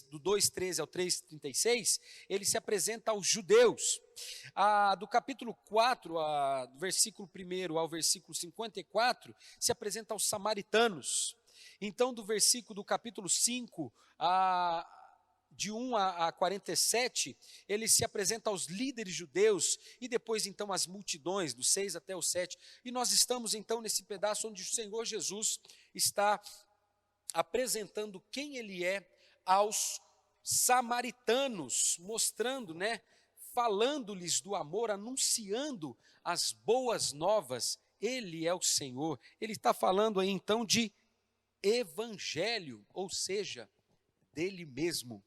do 2:13 ao 3:36, ele se apresenta aos judeus. Do capítulo 4, do versículo 1 ao versículo 54, se apresenta aos samaritanos. Então, do capítulo 5, de 1 a 47, ele se apresenta aos líderes judeus e depois, então, às multidões, do 6 até o 7. E nós estamos, então, nesse pedaço onde o Senhor Jesus está apresentando quem ele é aos samaritanos, mostrando, né, falando-lhes do amor, anunciando as boas novas. Ele é o Senhor. Ele está falando aí, então, de evangelho, ou seja, dele mesmo.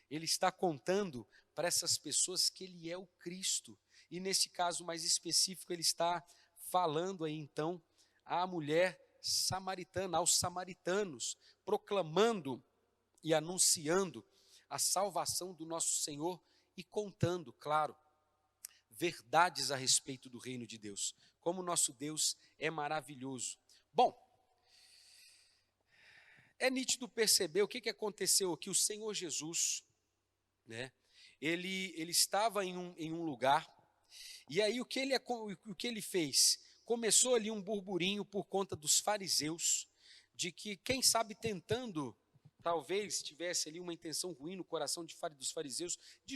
Ele está contando para essas pessoas que ele é o Cristo. E nesse caso mais específico, ele está falando aí então à mulher samaritana, aos samaritanos, proclamando e anunciando a salvação do nosso Senhor e contando, claro, verdades a respeito do reino de Deus. Como o nosso Deus é maravilhoso. Bom, é nítido perceber o que aconteceu aqui. O Senhor Jesus, né, ele estava em um lugar, E aí o que ele fez? Começou ali um burburinho por conta dos fariseus, de que, quem sabe, tentando, talvez tivesse ali uma intenção ruim no coração dos fariseus, de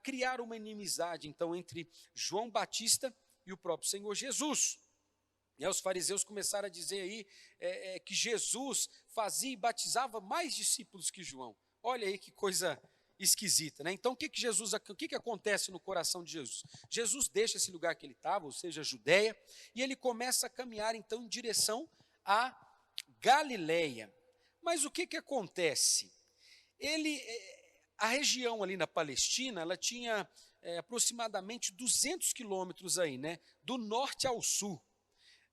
criar uma inimizade, então, entre João Batista e o próprio Senhor Jesus. E aí os fariseus começaram a dizer aí que Jesus fazia e batizava mais discípulos que João. Olha aí que coisa esquisita, né? Então, o que acontece no coração de Jesus? Jesus deixa esse lugar que ele estava, ou seja, a Judéia, e ele começa a caminhar, então, em direção a Galileia. Mas o que acontece? A região ali na Palestina, ela tinha aproximadamente 200 quilômetros aí, né? Do norte ao sul.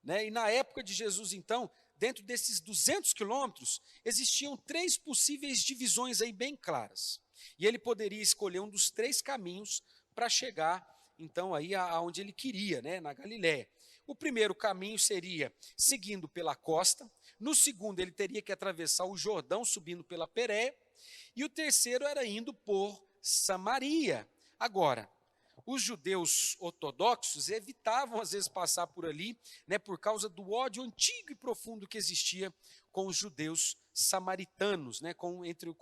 Né? E na época de Jesus, então, dentro desses 200 quilômetros, existiam 3 possíveis divisões aí bem claras. E ele poderia escolher um dos 3 caminhos para chegar, então, aí aonde ele queria, né? Na Galiléia. O primeiro caminho seria seguindo pela costa. No segundo, ele teria que atravessar o Jordão, subindo pela Pérea. E o terceiro era indo por Samaria. Agora, os judeus ortodoxos evitavam, às vezes, passar por ali, né, por causa do ódio antigo e profundo que existia com os judeus samaritanos, né, com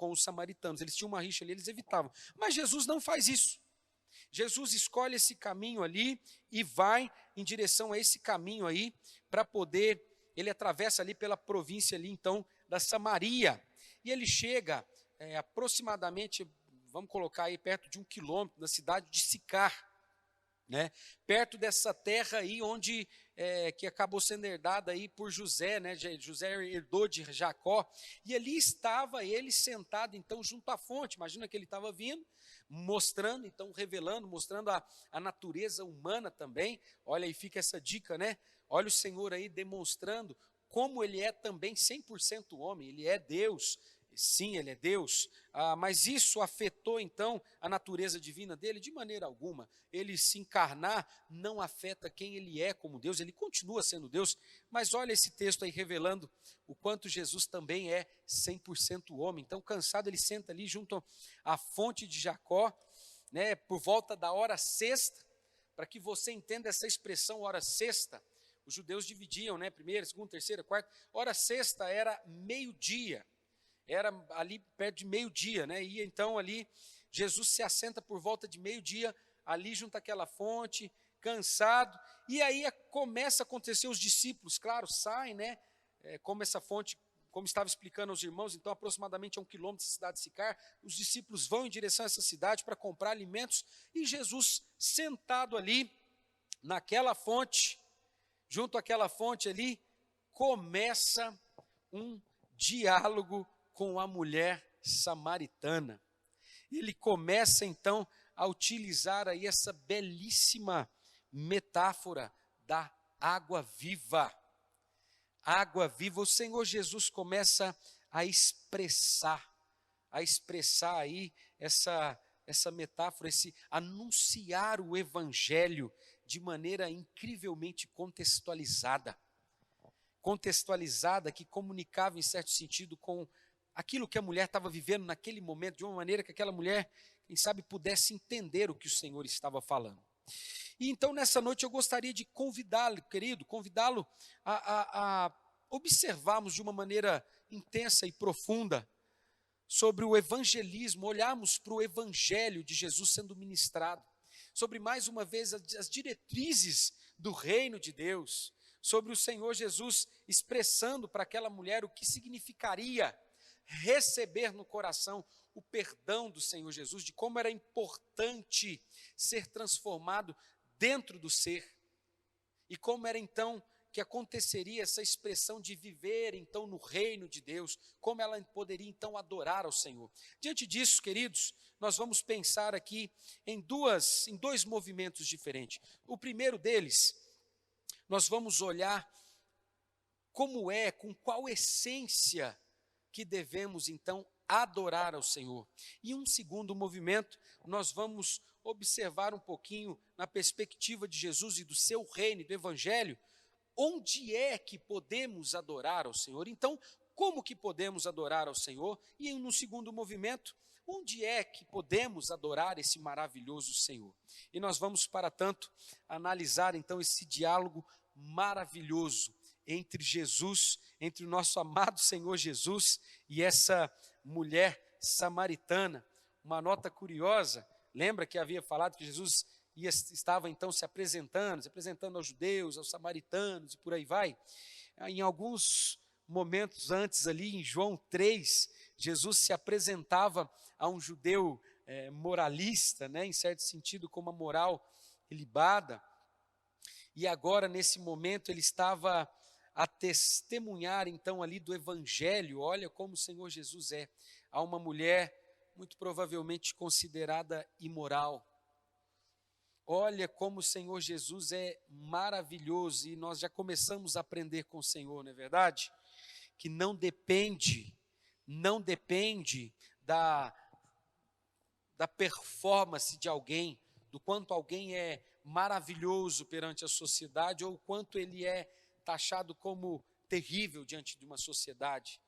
os samaritanos. Eles tinham uma rixa ali, eles evitavam. Mas Jesus não faz isso. Jesus escolhe esse caminho ali e vai em direção a esse caminho aí, para poder, ele atravessa ali pela província ali, então, da Samaria. E ele chega aproximadamente, vamos colocar aí perto de 1 quilômetro, na cidade de Sicar, né? Perto dessa terra aí onde que acabou sendo herdada aí por José, né? José herdou de Jacó, e ali estava ele sentado então junto à fonte. Imagina que ele estava vindo, mostrando, então revelando, mostrando a natureza humana também. Olha aí, fica essa dica, né? Olha o Senhor aí demonstrando como ele é também 100% homem, ele é Deus. Sim, ele é Deus, mas isso afetou então a natureza divina dele? De maneira alguma. Ele se encarnar não afeta quem ele é como Deus, ele continua sendo Deus, mas olha esse texto aí revelando o quanto Jesus também é 100% homem. Então, cansado, ele senta ali junto à fonte de Jacó, né, por volta da hora sexta. Para que você entenda essa expressão hora sexta, os judeus dividiam, né, primeira, segunda, terceira, quarta. Hora sexta era meio-dia. Era ali perto de meio-dia, né? E então ali Jesus se assenta por volta de meio-dia, ali junto àquela fonte, cansado. E aí começa a acontecer, os discípulos, claro, saem, né? Como essa fonte, como estava explicando aos irmãos, então aproximadamente a 1 quilômetro da cidade de Sicar, os discípulos vão em direção a essa cidade para comprar alimentos, e Jesus sentado ali, naquela fonte, junto àquela fonte ali, começa um diálogo com a mulher samaritana. Ele começa então a utilizar aí essa belíssima metáfora da água viva. Água viva, o Senhor Jesus começa a expressar aí essa metáfora, esse anunciar o evangelho de maneira incrivelmente contextualizada, que comunicava em certo sentido com aquilo que a mulher estava vivendo naquele momento, de uma maneira que aquela mulher, quem sabe, pudesse entender o que o Senhor estava falando. E então, nessa noite, eu gostaria de convidá-lo a observarmos de uma maneira intensa e profunda sobre o evangelismo, olharmos para o evangelho de Jesus sendo ministrado, sobre, mais uma vez, as diretrizes do reino de Deus, sobre o Senhor Jesus expressando para aquela mulher o que significaria receber no coração o perdão do Senhor Jesus, de como era importante ser transformado dentro do ser, e como era então que aconteceria essa expressão de viver então no reino de Deus, como ela poderia então adorar ao Senhor. Diante disso, queridos, nós vamos pensar aqui em dois movimentos diferentes. O primeiro deles, nós vamos olhar com qual essência que devemos então adorar ao Senhor. E um segundo movimento, nós vamos observar um pouquinho na perspectiva de Jesus e do seu reino e do evangelho, onde é que podemos adorar ao Senhor. Então, como que podemos adorar ao Senhor? E no segundo movimento, onde é que podemos adorar esse maravilhoso Senhor? E nós vamos, para tanto, analisar então esse diálogo maravilhoso entre Jesus, entre o nosso amado Senhor Jesus e essa mulher samaritana. Uma nota curiosa, lembra que havia falado que Jesus estava então se apresentando aos judeus, aos samaritanos e por aí vai? Em alguns momentos antes ali, em João 3, Jesus se apresentava a um judeu moralista, né, em certo sentido, com uma moral ilibada, e agora nesse momento ele estava a testemunhar então ali do evangelho. Olha como o Senhor Jesus é, a uma mulher muito provavelmente considerada imoral. Olha como o Senhor Jesus é maravilhoso, e nós já começamos a aprender com o Senhor, não é verdade? Que não depende da performance de alguém, do quanto alguém é maravilhoso perante a sociedade ou o quanto ele é taxado como terrível diante de uma sociedade.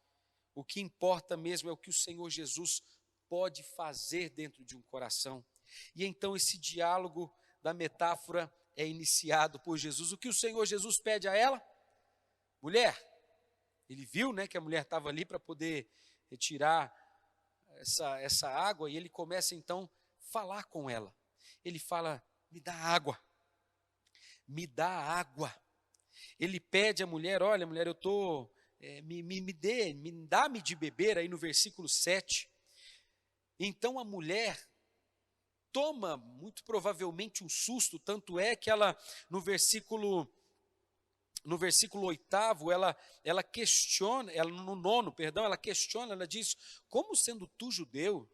O que importa mesmo é o que o Senhor Jesus pode fazer dentro de um coração. E então esse diálogo da metáfora é iniciado por Jesus. O que o Senhor Jesus pede a ela? Mulher. Ele viu, né, que a mulher estava ali para poder retirar essa água, e ele começa então a falar com ela. Ele fala: me dá água, me dá água. Ele pede à mulher: olha mulher, eu estou, dá-me de beber, aí no versículo 7. Então a mulher toma muito provavelmente um susto, tanto é que ela, no versículo 8, ela questiona, no 9, ela questiona, ela diz: como sendo tu judeu,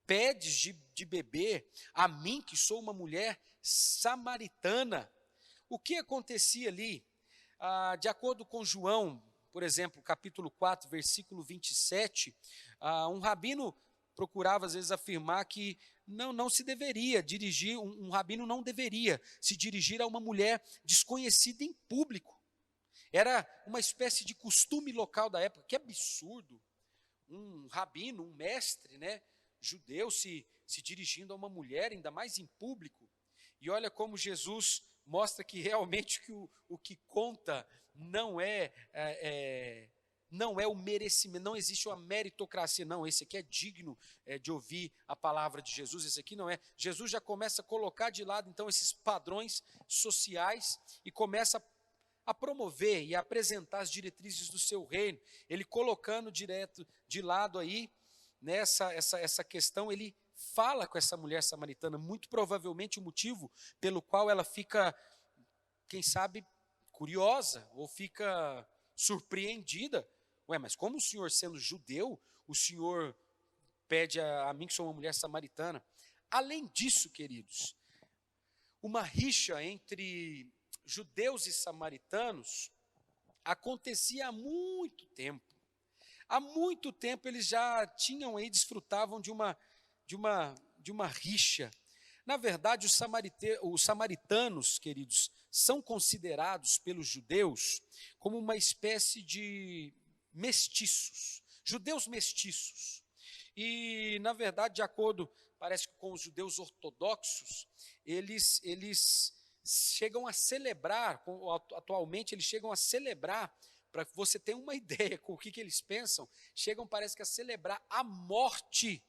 pedes de beber a mim, que sou uma mulher samaritana? O que acontecia ali? De acordo com João, por exemplo, capítulo 4, versículo 27, um rabino procurava às vezes afirmar que não se deveria dirigir, um rabino não deveria se dirigir a uma mulher desconhecida em público. Era uma espécie de costume local da época. Que absurdo! Um rabino, um mestre, né, judeu se dirigindo a uma mulher, ainda mais em público. E olha como Jesus mostra que realmente o que conta não é o merecimento, não existe uma meritocracia, não, esse aqui é digno de ouvir a palavra de Jesus, esse aqui não é. Jesus já começa a colocar de lado então esses padrões sociais e começa a promover e a apresentar as diretrizes do seu reino. Ele colocando direto de lado aí, nessa essa questão, ele fala com essa mulher samaritana, muito provavelmente o motivo pelo qual ela fica, quem sabe, curiosa, ou fica surpreendida. Ué, mas como o senhor, sendo judeu, o senhor pede a mim, que sou uma mulher samaritana? Além disso, queridos, uma rixa entre judeus e samaritanos acontecia há muito tempo. Há muito tempo eles já tinham aí, desfrutavam de uma rixa. Na verdade, os samaritanos, queridos, são considerados pelos judeus como uma espécie de mestiços, judeus mestiços. E, na verdade, de acordo, parece que com os judeus ortodoxos, eles chegam a celebrar, atualmente eles chegam a celebrar, para que você tenha uma ideia com o que eles pensam, chegam, parece que, a celebrar a morte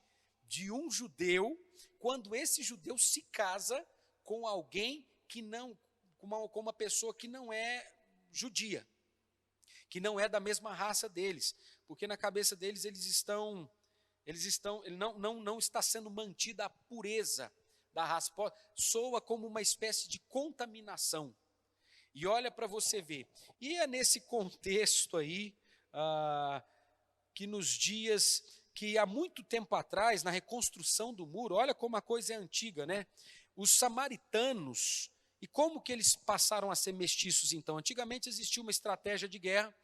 de um judeu, quando esse judeu se casa com alguém que não, com uma pessoa que não é judia, que não é da mesma raça deles, porque na cabeça deles não está sendo mantida a pureza da raça, soa como uma espécie de contaminação. E olha para você ver, e é nesse contexto aí, que nos dias, que há muito tempo atrás, na reconstrução do muro, olha como a coisa é antiga, né? Os samaritanos, e como que eles passaram a ser mestiços então? Antigamente existia uma estratégia de guerra,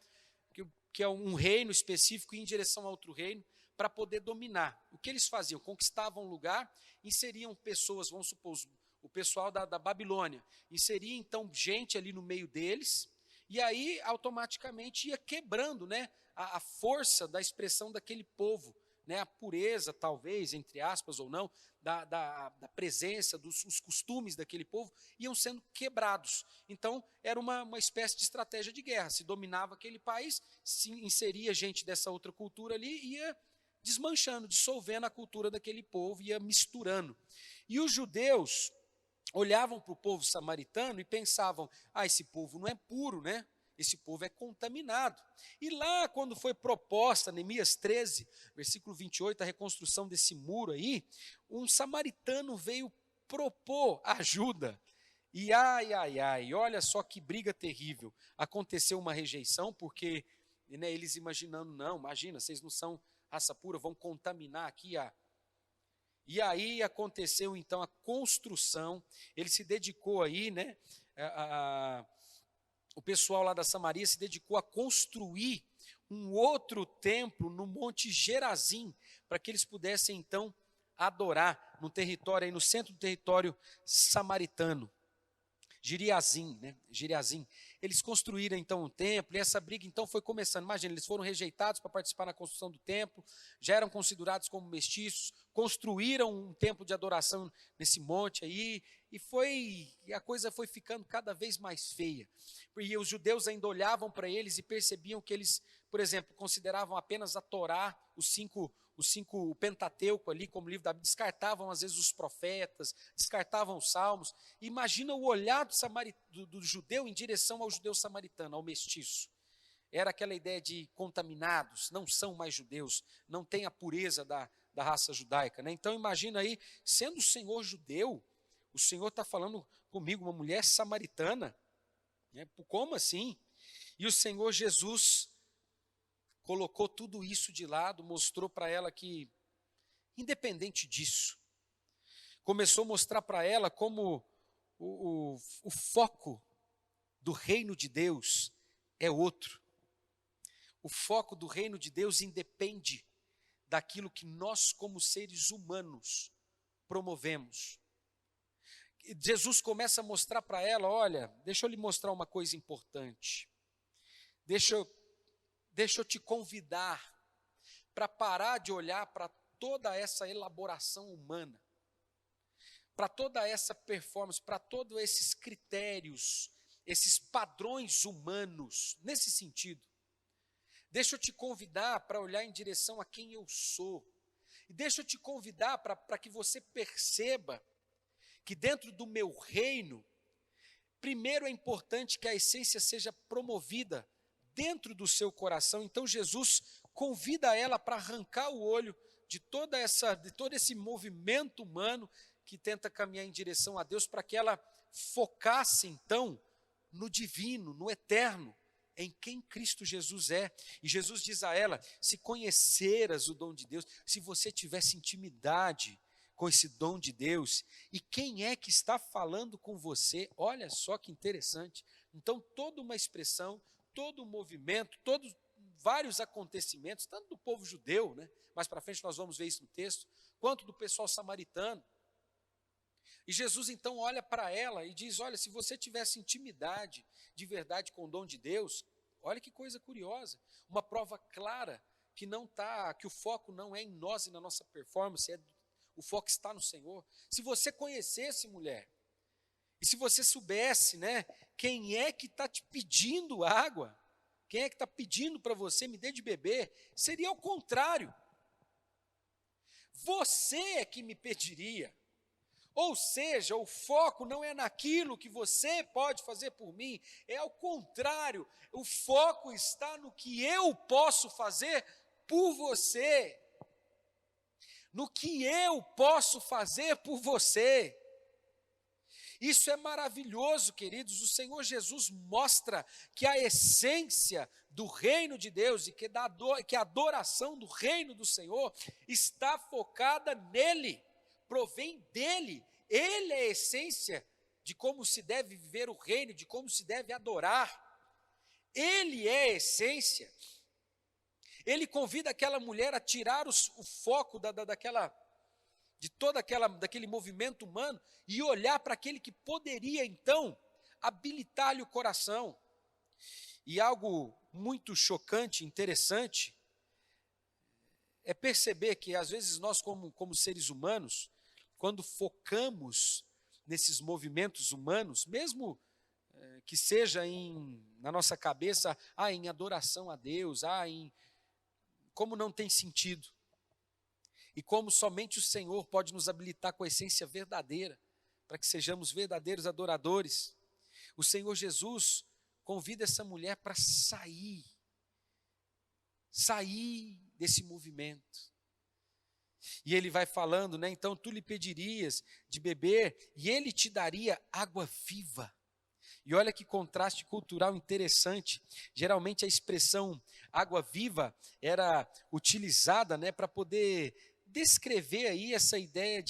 que é um reino específico em direção a outro reino, para poder dominar. O que eles faziam? Conquistavam um lugar, inseriam pessoas, vamos supor, o pessoal da Babilônia, inseria então gente ali no meio deles, e aí automaticamente ia quebrando, né, a força da expressão daquele povo, né, a pureza, talvez, entre aspas ou não, da presença, os costumes daquele povo, iam sendo quebrados. Então, era uma espécie de estratégia de guerra. Se dominava aquele país, se inseria gente dessa outra cultura ali, ia desmanchando, dissolvendo a cultura daquele povo, ia misturando. E os judeus olhavam para o povo samaritano e pensavam, esse povo não é puro, né? Esse povo é contaminado. E lá, quando foi proposta, Neemias 13, versículo 28, a reconstrução desse muro aí, um samaritano veio propor ajuda. E olha só que briga terrível. Aconteceu uma rejeição, porque, né, eles imaginando, não, imagina, vocês não são raça pura, vão contaminar aqui a... E aí aconteceu então a construção, ele se dedicou aí, né, o pessoal lá da Samaria se dedicou a construir um outro templo no Monte Gerazim, para que eles pudessem então adorar no território, aí no centro do território samaritano. Giriazim, né? Giriazim. Eles construíram então um templo, e essa briga então foi começando. Imagina, eles foram rejeitados para participar na construção do templo, já eram considerados como mestiços, construíram um templo de adoração nesse monte aí, e a coisa foi ficando cada vez mais feia. E os judeus ainda olhavam para eles e percebiam que eles, por exemplo, consideravam apenas a Torá, o Pentateuco ali como livro da Bíblia, descartavam às vezes os profetas, descartavam os salmos. Imagina o olhar do judeu em direção ao judeu samaritano, ao mestiço. Era aquela ideia de contaminados, não são mais judeus, não tem a pureza da raça judaica, né? Então imagina aí, sendo o Senhor judeu, o Senhor está falando comigo, uma mulher samaritana, né? Como assim? E o Senhor Jesus colocou tudo isso de lado, mostrou para ela que, independente disso, começou a mostrar para ela como o foco do reino de Deus é outro. O foco do reino de Deus independe daquilo que nós, como seres humanos, promovemos. Jesus começa a mostrar para ela, olha, deixa eu lhe mostrar uma coisa importante. Deixa eu te convidar para parar de olhar para toda essa elaboração humana, para toda essa performance, para todos esses critérios, esses padrões humanos, nesse sentido. Deixa eu te convidar para olhar em direção a quem eu sou. E deixa eu te convidar para que você perceba que dentro do meu reino, primeiro é importante que a essência seja promovida dentro do seu coração. Então Jesus convida ela para arrancar o olho de todo esse movimento humano que tenta caminhar em direção a Deus, para que ela focasse então no divino, no eterno, em quem Cristo Jesus é. E Jesus diz a ela, se conheceras o dom de Deus, se você tivesse intimidade com esse dom de Deus, e quem é que está falando com você? Olha só que interessante. Então toda uma expressão, todo um movimento, vários acontecimentos, tanto do povo judeu, né? Mais para frente nós vamos ver isso no texto, quanto do pessoal samaritano. E Jesus então olha para ela e diz, olha, se você tivesse intimidade de verdade com o dom de Deus, olha que coisa curiosa, uma prova clara que o foco não é em nós e na nossa performance, o foco está no Senhor. Se você conhecesse, mulher, e se você soubesse, né, quem é que está te pedindo água, quem é que está pedindo para você, me dê de beber, seria ao contrário. Você é que me pediria. Ou seja, o foco não é naquilo que você pode fazer por mim, é ao contrário, o foco está no que eu posso fazer por você. No que eu posso fazer por você. Isso é maravilhoso, queridos. O Senhor Jesus mostra que a essência do reino de Deus e que a adoração do reino do Senhor está focada nele, provém dele. Ele é a essência de como se deve viver o reino, de como se deve adorar. Ele é a essência. Ele convida aquela mulher a tirar o foco daquele movimento humano e olhar para aquele que poderia então habilitar-lhe o coração. E algo muito chocante, interessante, é perceber que às vezes nós como seres humanos, quando focamos nesses movimentos humanos, mesmo que seja na nossa cabeça, em adoração a Deus, como não tem sentido. E como somente o Senhor pode nos habilitar com a essência verdadeira, para que sejamos verdadeiros adoradores. O Senhor Jesus convida essa mulher para sair desse movimento. E ele vai falando, né? Então tu lhe pedirias de beber e ele te daria água viva. E olha que contraste cultural interessante. Geralmente a expressão água viva era utilizada, né, para poder descrever aí essa ideia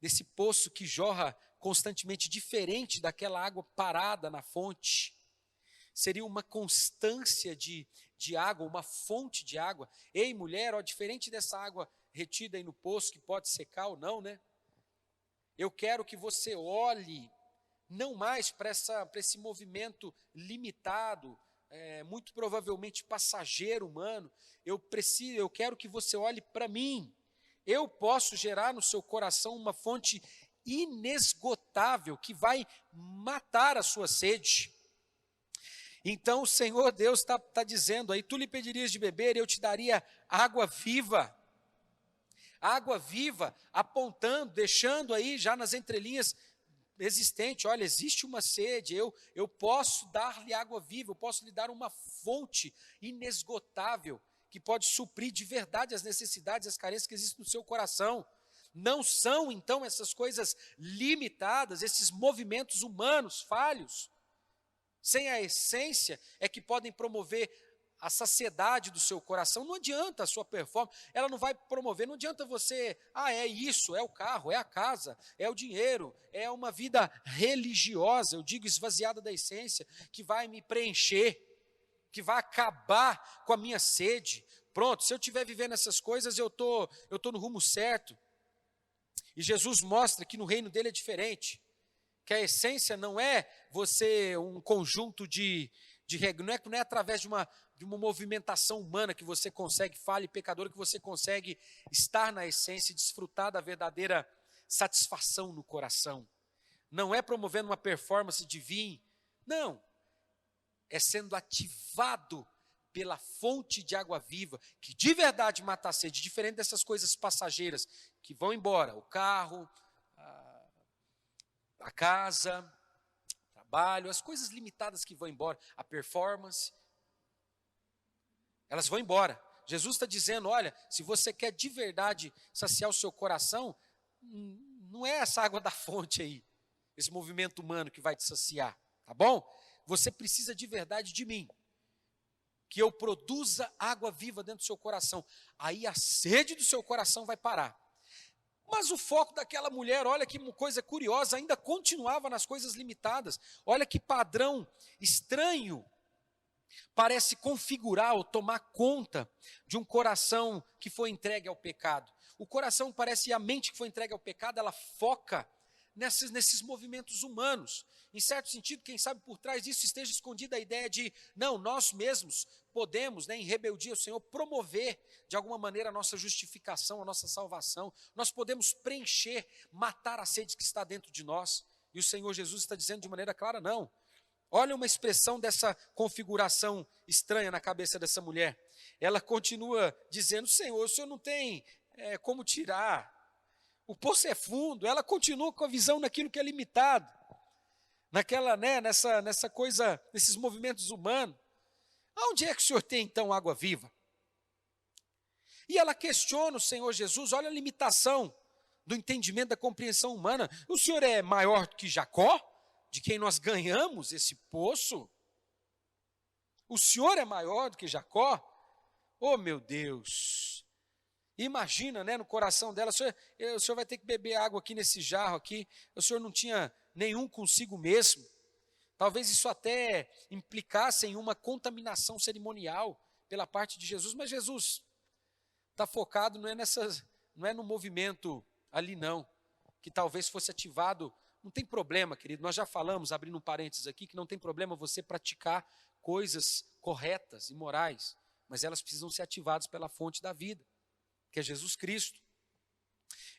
desse poço que jorra constantemente, diferente daquela água parada na fonte. Seria uma constância de água, uma fonte de água. Ei, mulher, diferente dessa água retida aí no poço, que pode secar ou não, né? Eu quero que você olhe não mais para esse movimento limitado, muito provavelmente passageiro humano. Eu quero que você olhe para mim. Eu posso gerar no seu coração uma fonte inesgotável que vai matar a sua sede. Então o Senhor Deus está dizendo aí, tu lhe pedirias de beber e eu te daria água viva. Água viva, apontando, deixando aí já nas entrelinhas existente, olha, existe uma sede, eu posso dar-lhe água viva, eu posso lhe dar uma fonte inesgotável, que pode suprir de verdade as necessidades, as carências que existem no seu coração. Não são, então, essas coisas limitadas, esses movimentos humanos falhos, sem a essência, é que podem promover a saciedade do seu coração. Não adianta a sua performance, ela não vai promover, não adianta você, é isso, é o carro, é a casa, é o dinheiro, é uma vida religiosa, eu digo esvaziada da essência, que vai me preencher, que vai acabar com a minha sede. Pronto, se eu estiver vivendo essas coisas, eu tô no rumo certo. E Jesus mostra que no reino dele é diferente, que a essência não é você um conjunto de regras, não é através de uma movimentação humana que você consegue, falha e pecadora, que você consegue estar na essência e desfrutar da verdadeira satisfação no coração. Não é promovendo uma performance divina, não. É sendo ativado pela fonte de água viva, que de verdade mata a sede, diferente dessas coisas passageiras que vão embora, o carro, a casa, o trabalho, as coisas limitadas que vão embora, a performance, elas vão embora. Jesus está dizendo, olha, se você quer de verdade saciar o seu coração, não é essa água da fonte aí, esse movimento humano que vai te saciar, tá bom? Você precisa de verdade de mim, que eu produza água viva dentro do seu coração, aí a sede do seu coração vai parar. Mas o foco daquela mulher, olha que coisa curiosa, ainda continuava nas coisas limitadas. Olha que padrão estranho parece configurar ou tomar conta de um coração que foi entregue ao pecado. O coração parece, e a mente que foi entregue ao pecado, ela foca nesses movimentos humanos. Em certo sentido, quem sabe por trás disso esteja escondida a ideia de, não, nós mesmos podemos, em rebeldia ao Senhor, promover de alguma maneira a nossa justificação, a nossa salvação. Nós podemos preencher, matar a sede que está dentro de nós. E o Senhor Jesus está dizendo de maneira clara, não. Olha uma expressão dessa configuração estranha na cabeça dessa mulher. Ela continua dizendo, Senhor, o Senhor não tem como tirar. O poço é fundo. Ela continua com a visão naquilo que é limitado. Nessa coisa, nesses movimentos humanos. Aonde é que o Senhor tem então água viva? E ela questiona o Senhor Jesus, olha a limitação do entendimento, da compreensão humana. O Senhor é maior do que Jacó, de quem nós ganhamos esse poço? O Senhor é maior do que Jacó? Oh meu Deus! Imagina, no coração dela, o senhor vai ter que beber água aqui nesse jarro aqui, o Senhor não tinha nenhum consigo mesmo. Talvez isso até implicasse em uma contaminação cerimonial pela parte de Jesus, mas Jesus está focado, não é no movimento ali não, que talvez fosse ativado. Não tem problema, querido, nós já falamos, abrindo um parênteses aqui, que não tem problema você praticar coisas corretas e morais, mas elas precisam ser ativadas pela fonte da vida, que é Jesus Cristo.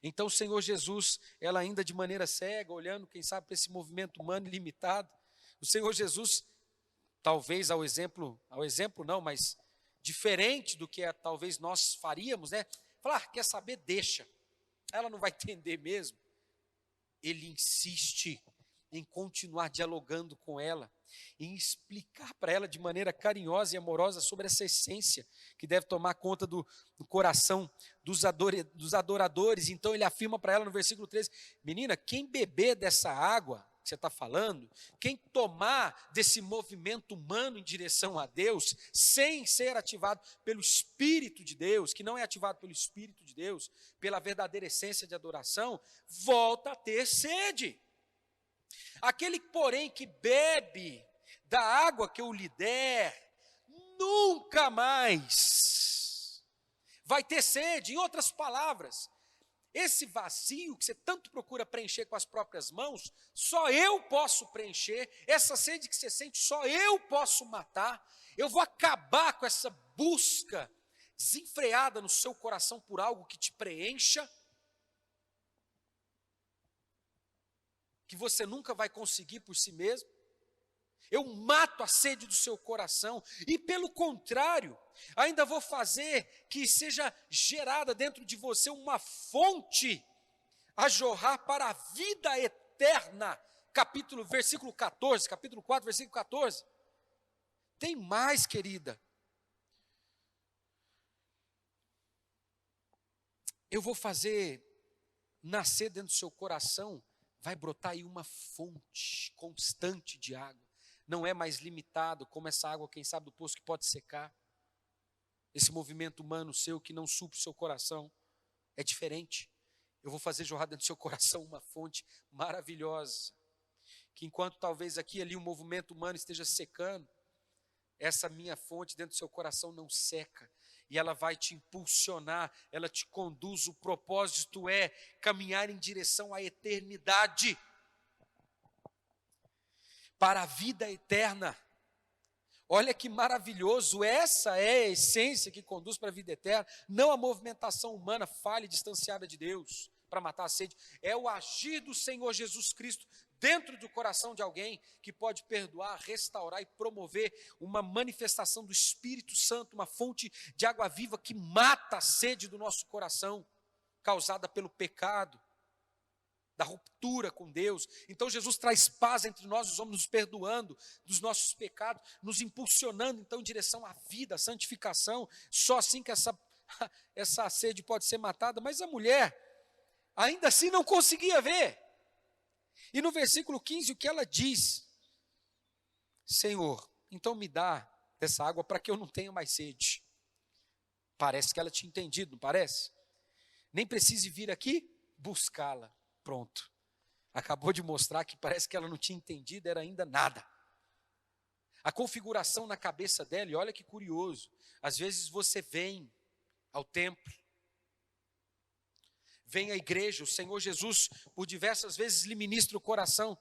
Então o Senhor Jesus, ela ainda de maneira cega, olhando, quem sabe, para esse movimento humano ilimitado, o Senhor Jesus, talvez ao exemplo não, mas diferente do que talvez nós faríamos, né? Falar, quer saber, deixa, ela não vai entender mesmo. Ele insiste em continuar dialogando com ela, em explicar para ela de maneira carinhosa e amorosa sobre essa essência que deve tomar conta do coração dos adoradores. Então ele afirma para ela no versículo 13, menina, quem beber dessa água que você está falando, quem tomar desse movimento humano em direção a Deus, sem ser ativado pelo Espírito de Deus, que não é ativado pelo Espírito de Deus, pela verdadeira essência de adoração, volta a ter sede. Aquele, porém, que bebe da água que eu lhe der, nunca mais vai ter sede. Em outras palavras, esse vazio que você tanto procura preencher com as próprias mãos, só eu posso preencher. Essa sede que você sente, só eu posso matar. Eu vou acabar com essa busca desenfreada no seu coração por algo que te preencha, que você nunca vai conseguir por si mesmo. Eu mato a sede do seu coração e, pelo contrário, ainda vou fazer que seja gerada dentro de você uma fonte a jorrar para a vida eterna. Versículo 14, capítulo 4, versículo 14. Tem mais, querida. Eu vou fazer nascer dentro do seu coração, vai brotar aí uma fonte constante de água. Não é mais limitado como essa água, quem sabe, do poço que pode secar. Esse movimento humano seu que não supre o seu coração é diferente. Eu vou fazer jorrar dentro do seu coração uma fonte maravilhosa, que enquanto talvez aqui e ali o movimento humano esteja secando, essa minha fonte dentro do seu coração não seca. E ela vai te impulsionar, ela te conduz, o propósito é caminhar em direção à eternidade, para a vida eterna. Olha que maravilhoso, essa é a essência que conduz para a vida eterna, não a movimentação humana falha e distanciada de Deus, para matar a sede, é o agir do Senhor Jesus Cristo, dentro do coração de alguém que pode perdoar, restaurar e promover uma manifestação do Espírito Santo, uma fonte de água viva que mata a sede do nosso coração, causada pelo pecado, da ruptura com Deus. Então Jesus traz paz entre nós, os homens, nos perdoando dos nossos pecados, nos impulsionando então em direção à vida, à santificação. Só assim que essa sede pode ser matada. Mas a mulher, ainda assim, não conseguia ver. E no versículo 15, o que ela diz? Senhor, então me dá dessa água para que eu não tenha mais sede. Parece que ela tinha entendido, não parece? Nem precise vir aqui buscá-la. Pronto. Acabou de mostrar que parece que ela não tinha entendido, era ainda nada. A configuração na cabeça dela, e olha que curioso, às vezes você vem ao templo, vem à igreja, o Senhor Jesus por diversas vezes lhe ministra o coração.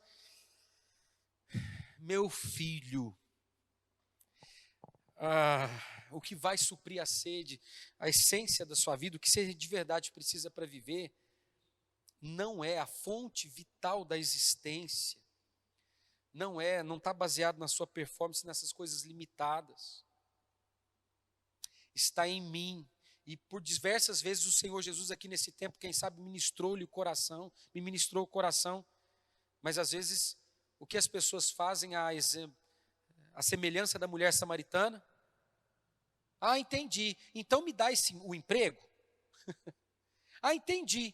Meu filho, o que vai suprir a sede, a essência da sua vida, o que você de verdade precisa para viver, não é a fonte vital da existência, não está baseado na sua performance, nessas coisas limitadas, está em mim. E por diversas vezes o Senhor Jesus aqui nesse tempo, quem sabe, me ministrou o coração, mas às vezes o que as pessoas fazem, a semelhança da mulher samaritana, entendi, então me dá o emprego, entendi,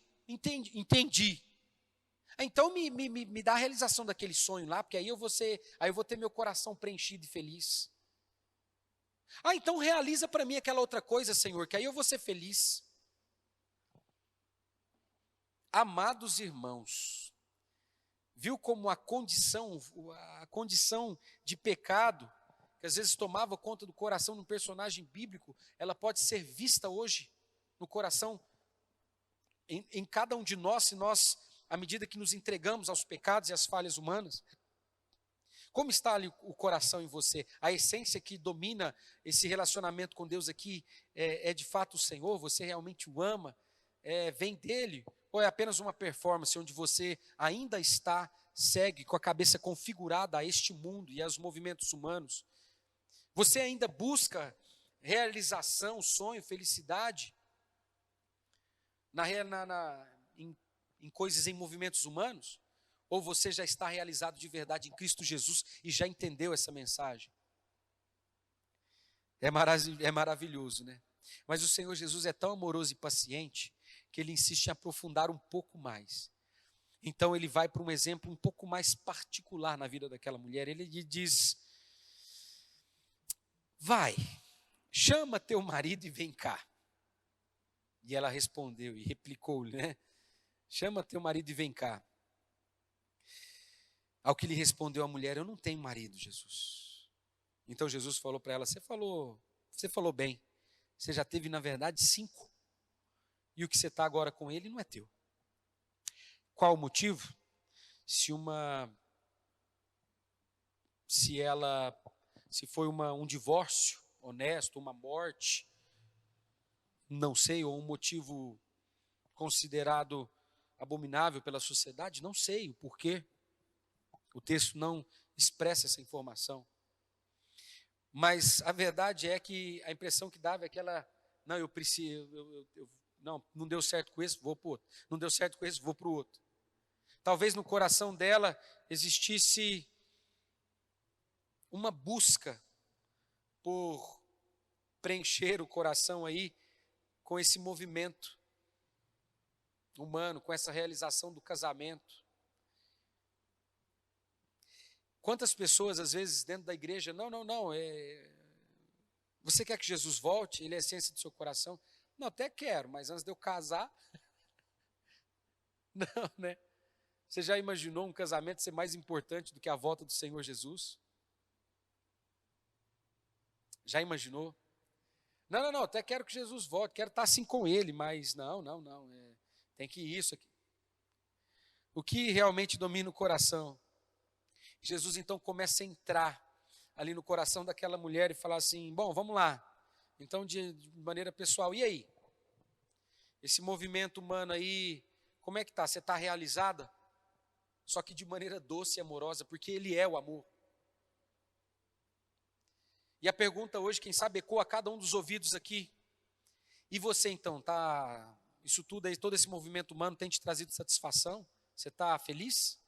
então me dá a realização daquele sonho lá, porque aí eu vou ter meu coração preenchido e feliz. Então realiza para mim aquela outra coisa, Senhor, que aí eu vou ser feliz. Amados irmãos, viu como a condição de pecado, que às vezes tomava conta do coração de um personagem bíblico, ela pode ser vista hoje no coração, em cada um de nós, se nós, à medida que nos entregamos aos pecados e às falhas humanas. Como está ali o coração em você? A essência que domina esse relacionamento com Deus aqui é de fato o Senhor? Você realmente o ama? Vem dele? Ou é apenas uma performance onde você ainda segue com a cabeça configurada a este mundo e aos movimentos humanos? Você ainda busca realização, sonho, felicidade em coisas, em movimentos humanos? Ou você já está realizado de verdade em Cristo Jesus e já entendeu essa mensagem? É maravilhoso, né? Mas o Senhor Jesus é tão amoroso e paciente que ele insiste em aprofundar um pouco mais. Então ele vai para um exemplo um pouco mais particular na vida daquela mulher. Ele lhe diz: vai, chama teu marido e vem cá. E ela respondeu e replicou-lhe, né? Chama teu marido e vem cá. Ao que lhe respondeu a mulher: eu não tenho marido, Jesus. Então Jesus falou para ela: você falou bem. Você já teve, na verdade, 5. E o que você está agora com ele não é teu. Qual o motivo? Se foi um divórcio honesto, uma morte, não sei, ou um motivo considerado abominável pela sociedade, não sei o porquê. O texto não expressa essa informação. Mas a verdade é que a impressão que dava é que ela, não, eu preciso, não deu certo com esse, vou para o outro. Não deu certo com esse, vou para o outro. Talvez no coração dela existisse uma busca por preencher o coração aí com esse movimento humano, com essa realização do casamento. Quantas pessoas, às vezes, dentro da igreja, não, você quer que Jesus volte? Ele é a essência do seu coração? Não, até quero, mas antes de eu casar, não, né? Você já imaginou um casamento ser mais importante do que a volta do Senhor Jesus? Já imaginou? Não, até quero que Jesus volte, quero estar assim com ele, mas não, tem que ir isso aqui. O que realmente domina o coração? Jesus então começa a entrar ali no coração daquela mulher e falar assim: bom, vamos lá. Então, de maneira pessoal, e aí? Esse movimento humano aí, como é que está? Você está realizada? Só que de maneira doce e amorosa, porque Ele é o amor. E a pergunta hoje, quem sabe, ecoa a cada um dos ouvidos aqui. E você então, isso tudo aí, todo esse movimento humano tem te trazido satisfação? Você está feliz?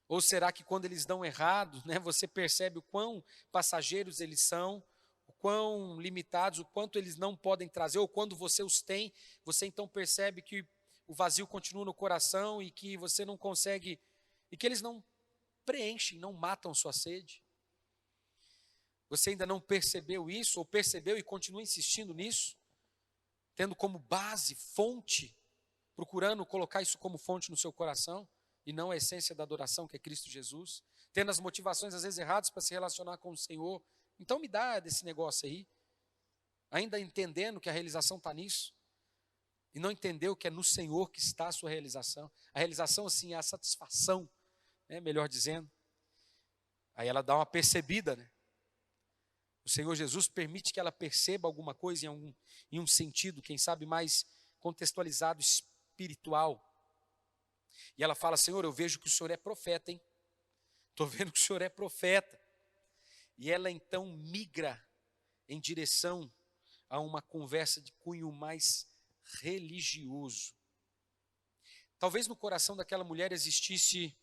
Ou será que quando eles dão errado, né, você percebe o quão passageiros eles são, o quão limitados, o quanto eles não podem trazer, ou quando você os tem, você então percebe que o vazio continua no coração e que você não consegue, e que eles não preenchem, não matam sua sede? Você ainda não percebeu isso, ou percebeu e continua insistindo nisso, tendo como base, fonte, procurando colocar isso como fonte no seu coração, e não a essência da adoração, que é Cristo Jesus, tendo as motivações às vezes erradas para se relacionar com o Senhor? Então me dá desse negócio aí, ainda entendendo que a realização está nisso, e não entendeu que é no Senhor que está a sua realização. A realização, assim, é a satisfação, né, melhor dizendo. Aí ela dá uma percebida, né? O Senhor Jesus permite que ela perceba alguma coisa em um sentido, quem sabe, mais contextualizado, espiritual. E ela fala: Senhor, eu vejo que o Senhor é profeta, hein? Estou vendo que o Senhor é profeta. E ela então migra em direção a uma conversa de cunho mais religioso. Talvez no coração daquela mulher existisse: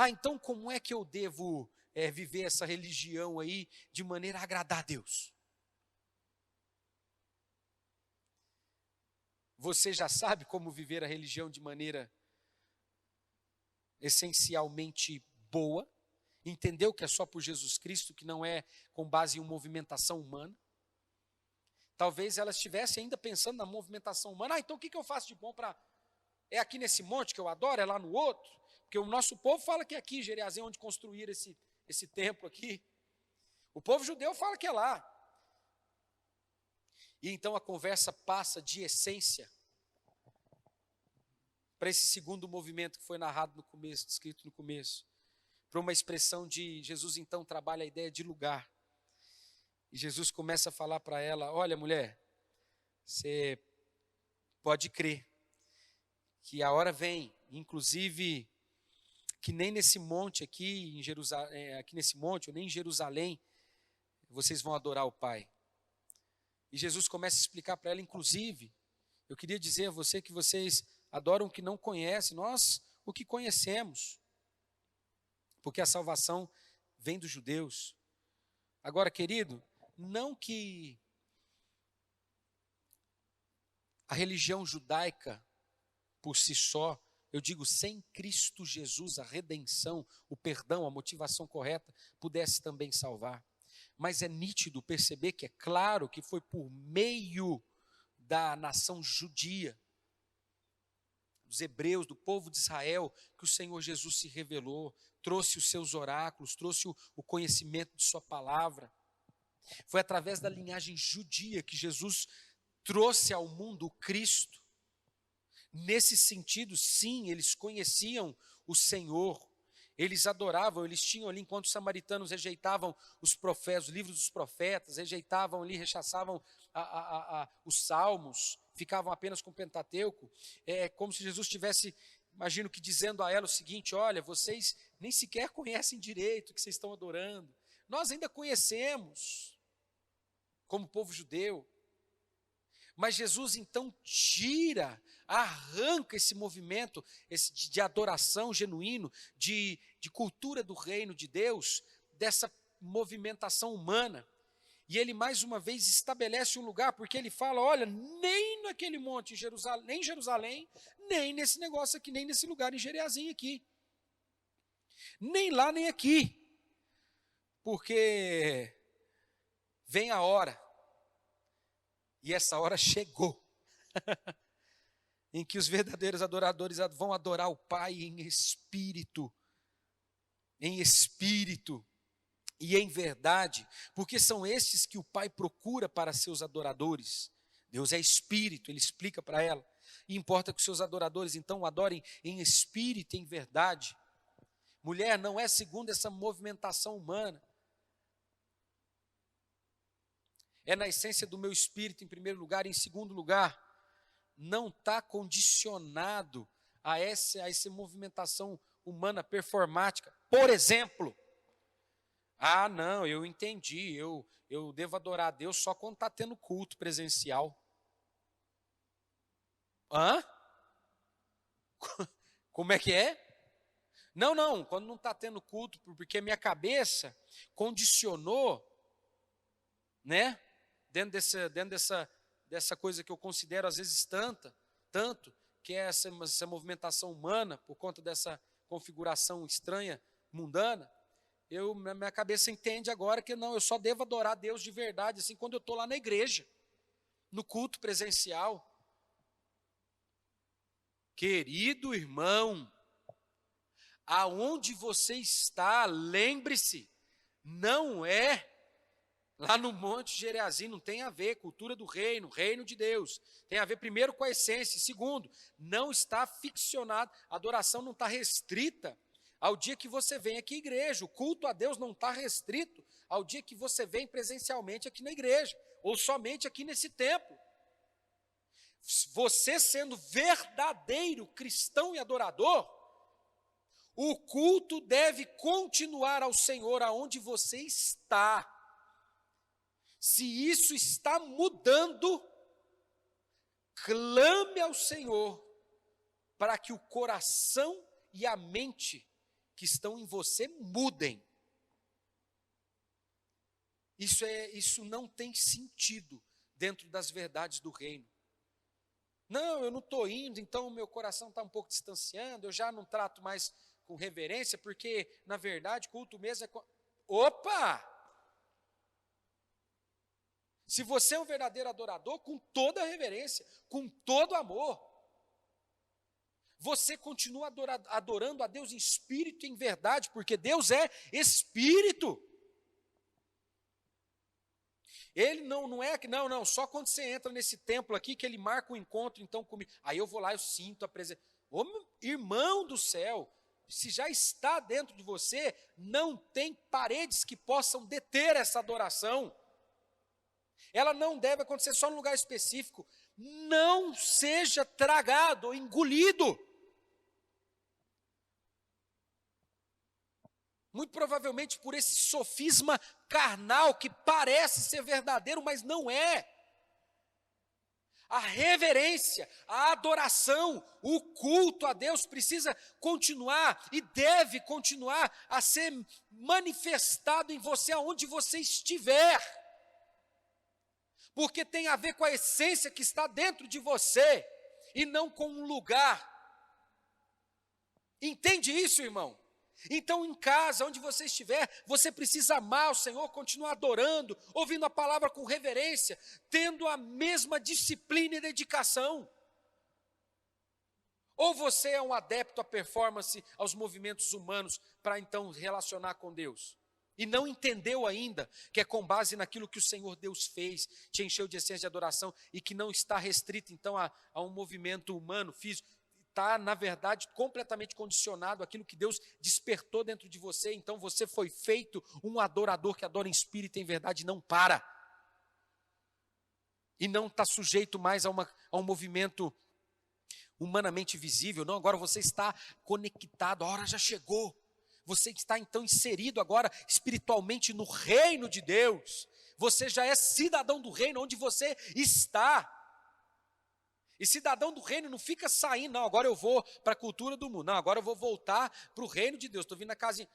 então como é que eu devo viver essa religião aí de maneira a agradar a Deus? Você já sabe como viver a religião de maneira essencialmente boa? Entendeu que é só por Jesus Cristo, que não é com base em uma movimentação humana? Talvez ela estivesse ainda pensando na movimentação humana. Então o que eu faço de bom para... É aqui nesse monte que eu adoro? É lá no outro? Porque o nosso povo fala que é aqui, Gerizim, onde construíram esse templo aqui. O povo judeu fala que é lá. E então a conversa passa de essência para esse segundo movimento que foi narrado no começo, descrito no começo. para uma expressão de Jesus, então trabalha a ideia de lugar. E Jesus começa a falar para ela: olha, mulher, você pode crer que a hora vem, inclusive, que nem nesse monte aqui em Jerusalém, aqui nesse monte, ou nem em Jerusalém, vocês vão adorar o Pai. E Jesus começa a explicar para ela, inclusive, eu queria dizer a você que vocês adoram o que não conhecem, nós o que conhecemos, porque a salvação vem dos judeus. Agora, querido, não que a religião judaica, por si só, eu digo sem Cristo Jesus, a redenção, o perdão, a motivação correta, pudesse também salvar. Mas é nítido perceber que é claro que foi por meio da nação judia, dos hebreus, do povo de Israel, que o Senhor Jesus se revelou, trouxe os seus oráculos, trouxe o conhecimento de sua palavra. Foi através da linhagem judia que Jesus trouxe ao mundo o Cristo. Nesse sentido, sim, eles conheciam o Senhor, eles adoravam, eles tinham ali, enquanto os samaritanos rejeitavam os profetas, os livros dos profetas, rejeitavam ali, rechaçavam os salmos, ficavam apenas com o Pentateuco, é como se Jesus estivesse, imagino que dizendo a ela o seguinte: olha, vocês nem sequer conhecem direito o que vocês estão adorando, nós ainda conhecemos, como povo judeu. Mas Jesus então arranca esse movimento de adoração genuíno, de cultura do reino de Deus, dessa movimentação humana. E ele mais uma vez estabelece um lugar, porque ele fala: olha, nem naquele monte em Jerusalém, nem nesse negócio aqui, nem nesse lugar em Gereazim aqui. Nem lá, nem aqui. Porque vem a hora. E essa hora chegou, em que os verdadeiros adoradores vão adorar o Pai em espírito e em verdade, porque são estes que o Pai procura para seus adoradores. Deus é espírito, ele explica para ela, e importa que os seus adoradores então o adorem em espírito e em verdade. Mulher, não é segundo essa movimentação humana, é na essência do meu espírito em primeiro lugar, e em segundo lugar, não está condicionado a essa movimentação humana performática. Por exemplo, não, eu entendi, eu devo adorar a Deus só quando está tendo culto presencial. Hã? Como é que é? Não, quando não está tendo culto, porque minha cabeça condicionou, né? Dentro dessa coisa que eu considero às vezes tanto, que é essa movimentação humana, por conta dessa configuração estranha, mundana, minha cabeça entende agora que não, eu só devo adorar a Deus de verdade, assim, quando eu estou lá na igreja, no culto presencial. Querido irmão, aonde você está, lembre-se, não é lá no Monte Gereazim, não tem a ver, cultura do reino, reino de Deus. Tem a ver primeiro com a essência, segundo, não está ficcionado, a adoração não está restrita ao dia que você vem aqui à igreja. O culto a Deus não está restrito ao dia que você vem presencialmente aqui na igreja, ou somente aqui nesse templo. Você sendo verdadeiro cristão e adorador, o culto deve continuar ao Senhor aonde você está. Se isso está mudando, clame ao Senhor para que o coração e a mente que estão em você mudem. Isso não tem sentido dentro das verdades do reino. Não, eu não estou indo, então o meu coração está um pouco distanciando, eu já não trato mais com reverência, porque, na verdade, culto mesmo é... Opa! Se você é um verdadeiro adorador, com toda a reverência, com todo amor, você continua adorando a Deus em espírito e em verdade, porque Deus é espírito. Ele não é que, não, só quando você entra nesse templo aqui, que ele marca o encontro então comigo. Aí eu vou lá, eu sinto a presença. Ô, irmão do céu, se já está dentro de você, não tem paredes que possam deter essa adoração. Ela não deve acontecer só num lugar específico. Não seja tragado ou engolido. Muito provavelmente por esse sofisma carnal que parece ser verdadeiro, mas não é. A reverência, a adoração, o culto a Deus precisa continuar e deve continuar a ser manifestado em você aonde você estiver. Porque tem a ver com a essência que está dentro de você e não com um lugar. Entende isso, irmão? Então, em casa, onde você estiver, você precisa amar o Senhor, continuar adorando, ouvindo a palavra com reverência, tendo a mesma disciplina e dedicação. Ou você é um adepto à performance, aos movimentos humanos, para então relacionar com Deus, e não entendeu ainda que é com base naquilo que o Senhor Deus fez, te encheu de essência de adoração, e que não está restrito então a um movimento humano, físico, está, na verdade, completamente condicionado àquilo que Deus despertou dentro de você. Então você foi feito um adorador que adora em espírito e em verdade, não para. E não está sujeito mais a um movimento humanamente visível. Não, agora você está conectado, a hora já chegou. Você está então inserido agora espiritualmente no reino de Deus. Você já é cidadão do reino onde você está. E cidadão do reino não fica saindo, não, agora eu vou para a cultura do mundo, não, agora eu vou voltar para o reino de Deus, estou vindo na casa.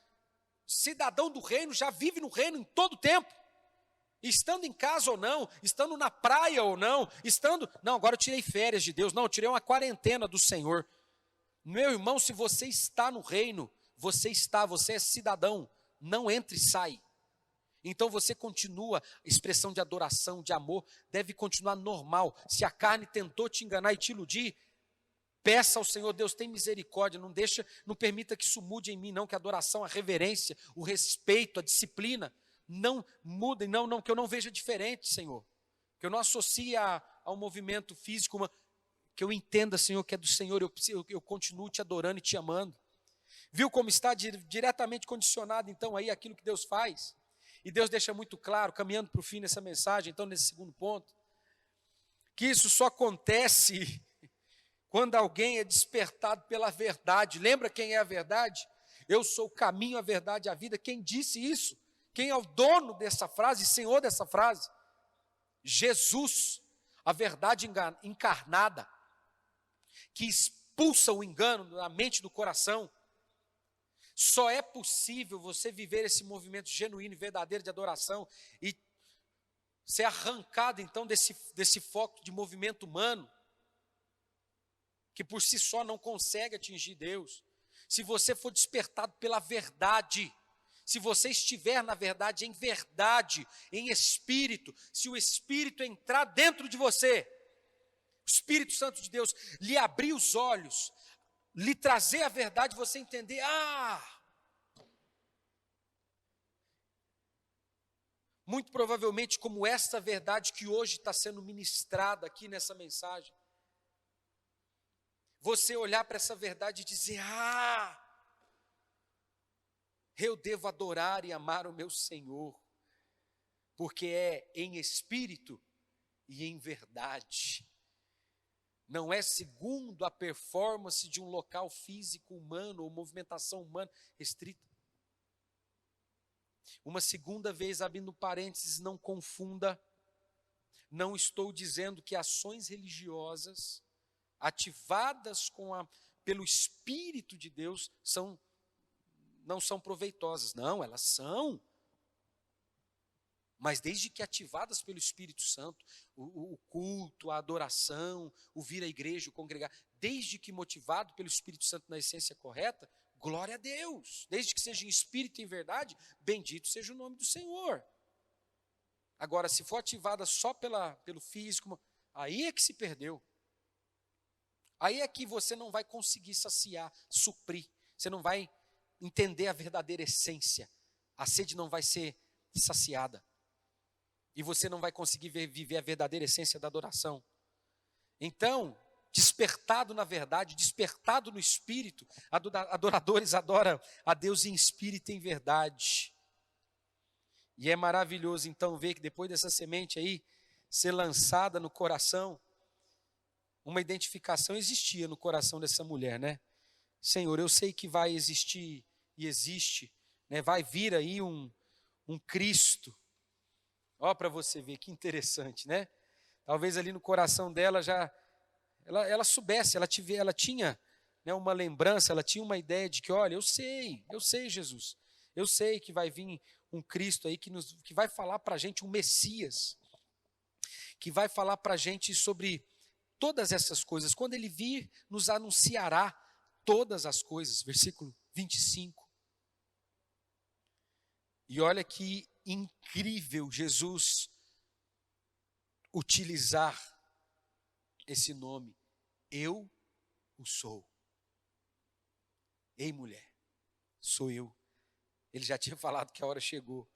Cidadão do reino já vive no reino em todo tempo, estando em casa ou não, estando na praia ou não, não, agora eu tirei férias de Deus, não, eu tirei uma quarentena do Senhor. Meu irmão, se você está no reino, você é cidadão, não entra e sai. Então você continua, expressão de adoração, de amor, deve continuar normal. Se a carne tentou te enganar e te iludir, peça ao Senhor, Deus tem misericórdia, não permita que isso mude em mim, não, que a adoração, a reverência, o respeito, a disciplina, não mudem, não, que eu não veja diferente, Senhor. Que eu não associe ao movimento físico, que eu entenda, Senhor, que é do Senhor, eu continuo te adorando e te amando. Viu como está diretamente condicionado, então, aí aquilo que Deus faz? E Deus deixa muito claro, caminhando para o fim dessa mensagem, então nesse segundo ponto, que isso só acontece quando alguém é despertado pela verdade. Lembra quem é a verdade? Eu sou o caminho, a verdade e a vida. Quem disse isso? Quem é o dono dessa frase, senhor dessa frase? Jesus, a verdade encarnada, que expulsa o engano da mente e do coração. Só é possível você viver esse movimento genuíno e verdadeiro de adoração e ser arrancado então desse foco de movimento humano, que por si só não consegue atingir Deus. Se você for despertado pela verdade, se você estiver na verdade, em espírito, se o Espírito entrar dentro de você, o Espírito Santo de Deus lhe abrir os olhos, lhe trazer a verdade, você entender, muito provavelmente como esta verdade que hoje está sendo ministrada aqui nessa mensagem, você olhar para essa verdade e dizer, eu devo adorar e amar o meu Senhor, porque é em espírito e em verdade. Não é segundo a performance de um local físico humano ou movimentação humana restrita. Uma segunda vez, abrindo parênteses, não confunda, não estou dizendo que ações religiosas ativadas pelo Espírito de Deus não são proveitosas. Não, elas são. Mas desde que ativadas pelo Espírito Santo, o culto, a adoração, o vir à igreja, o congregar, desde que motivado pelo Espírito Santo na essência correta, glória a Deus. Desde que seja em espírito e em verdade, bendito seja o nome do Senhor. Agora, se for ativada só pelo físico, aí é que se perdeu. Aí é que você não vai conseguir saciar, suprir. Você não vai entender a verdadeira essência. A sede não vai ser saciada. E você não vai conseguir viver a verdadeira essência da adoração. Então, despertado na verdade, despertado no espírito. Adoradores adoram a Deus em espírito e em verdade. E é maravilhoso então ver que depois dessa semente aí ser lançada no coração, uma identificação existia no coração dessa mulher, né? Senhor, eu sei que vai existir e existe, né? Vai vir aí um Cristo. Ó, para você ver que interessante, né? Talvez ali no coração dela já ela soubesse, ela tinha, né, uma lembrança, ela tinha uma ideia de que, olha, eu sei Jesus, eu sei que vai vir um Cristo aí que vai falar para a gente, um Messias, que vai falar para a gente sobre todas essas coisas. Quando ele vir, nos anunciará todas as coisas. Versículo 25. E olha que incrível Jesus utilizar esse nome. Eu o sou. Ei, mulher, sou eu. Ele já tinha falado que a hora chegou.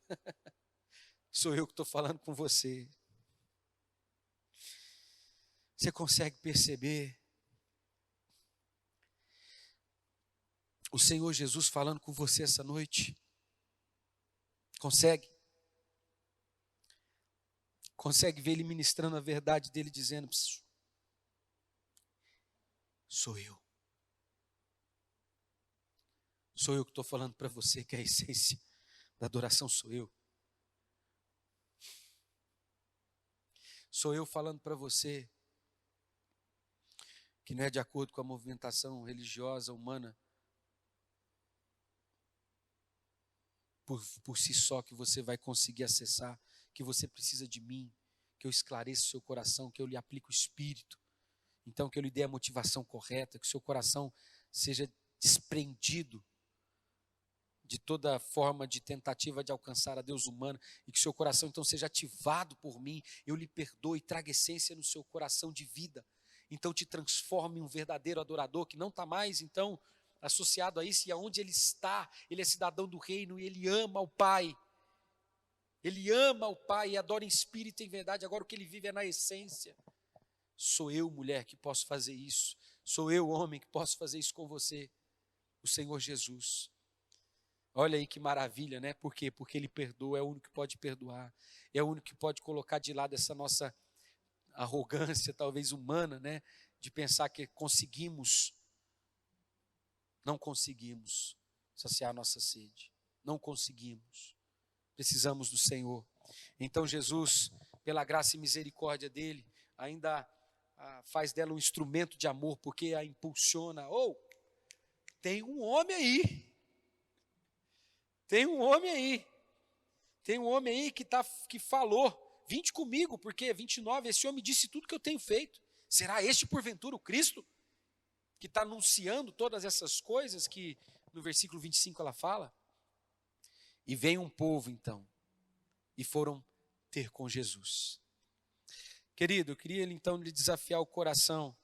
Sou eu que estou falando com você. Você consegue perceber o Senhor Jesus falando com você essa noite? Consegue? Consegue ver Ele ministrando a verdade dEle, dizendo: sou eu. Sou eu que estou falando para você que a essência da adoração sou eu. Sou eu falando para você que não é de acordo com a movimentação religiosa humana por si só que você vai conseguir acessar, que você precisa de mim, que eu esclareça o seu coração, que eu lhe aplique o Espírito, então que eu lhe dê a motivação correta, que o seu coração seja desprendido de toda forma de tentativa de alcançar a Deus humano, e que o seu coração então seja ativado por mim, eu lhe perdoe, traga essência no seu coração de vida, então te transforme em um verdadeiro adorador, que não está mais então associado a isso, e aonde ele está, ele é cidadão do reino, e ele ama o Pai, e adora em espírito e em verdade. Agora o que ele vive é na essência. Sou eu, mulher, que posso fazer isso, sou eu, homem, que posso fazer isso com você, o Senhor Jesus. Olha aí que maravilha, né? Por quê? Porque Ele perdoa, é o único que pode perdoar, é o único que pode colocar de lado essa nossa arrogância, talvez humana, né? De pensar que conseguimos. Não conseguimos saciar a nossa sede, não conseguimos, precisamos do Senhor. Então Jesus, pela graça e misericórdia dEle, ainda faz dela um instrumento de amor, porque a impulsiona. Tem um homem aí, tem um homem aí que falou, vinde comigo, porque 29, esse homem disse tudo que eu tenho feito. Será este porventura o Cristo? Que está anunciando todas essas coisas que no versículo 25 ela fala. E veio um povo então, e foram ter com Jesus. Querido, eu queria então lhe desafiar o coração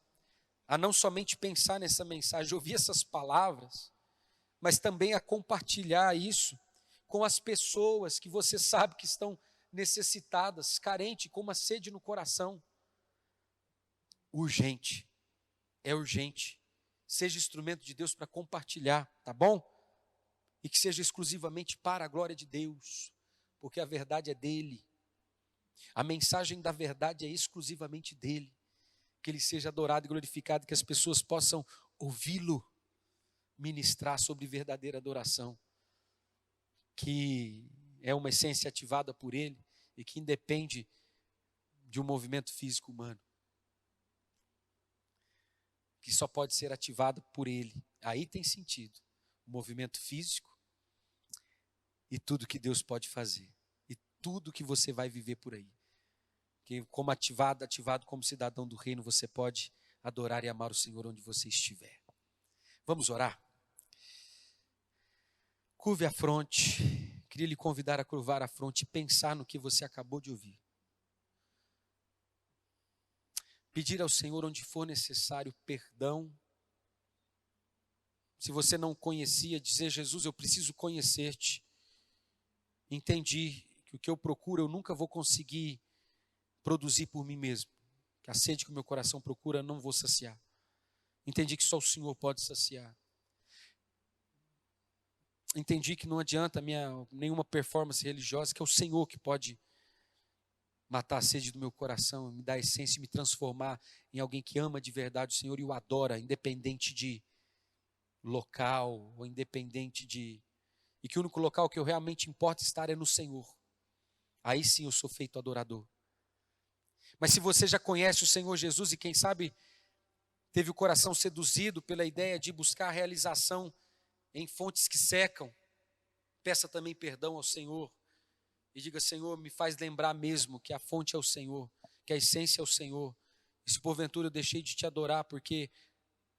a não somente pensar nessa mensagem, ouvir essas palavras, mas também a compartilhar isso com as pessoas que você sabe que estão necessitadas, carentes, com uma sede no coração. Urgente, é urgente. Seja instrumento de Deus para compartilhar, tá bom? E que seja exclusivamente para a glória de Deus, porque a verdade é dele. A mensagem da verdade é exclusivamente dele. Que ele seja adorado e glorificado, que as pessoas possam ouvi-lo ministrar sobre verdadeira adoração, que é uma essência ativada por ele e que independe de um movimento físico humano, que só pode ser ativado por ele. Aí tem sentido o movimento físico e tudo que Deus pode fazer, e tudo que você vai viver por aí. Que como ativado como cidadão do reino, você pode adorar e amar o Senhor onde você estiver. Vamos orar? Curve a fronte. Queria lhe convidar a curvar a fronte e pensar no que você acabou de ouvir. Pedir ao Senhor onde for necessário perdão. Se você não conhecia, dizer: Jesus, eu preciso conhecer-te. Entendi que o que eu procuro eu nunca vou conseguir produzir por mim mesmo. Que a sede que o meu coração procura eu não vou saciar. Entendi que só o Senhor pode saciar. Entendi que não adianta nenhuma performance religiosa, que é o Senhor que pode matar a sede do meu coração, me dar a essência e me transformar em alguém que ama de verdade o Senhor e o adora, independente de local, ou independente de... E que o único local que eu realmente importa estar é no Senhor. Aí sim eu sou feito adorador. Mas se você já conhece o Senhor Jesus e quem sabe teve o coração seduzido pela ideia de buscar a realização em fontes que secam, peça também perdão ao Senhor e diga: Senhor, me faz lembrar mesmo que a fonte é o Senhor, que a essência é o Senhor. E se porventura eu deixei de te adorar porque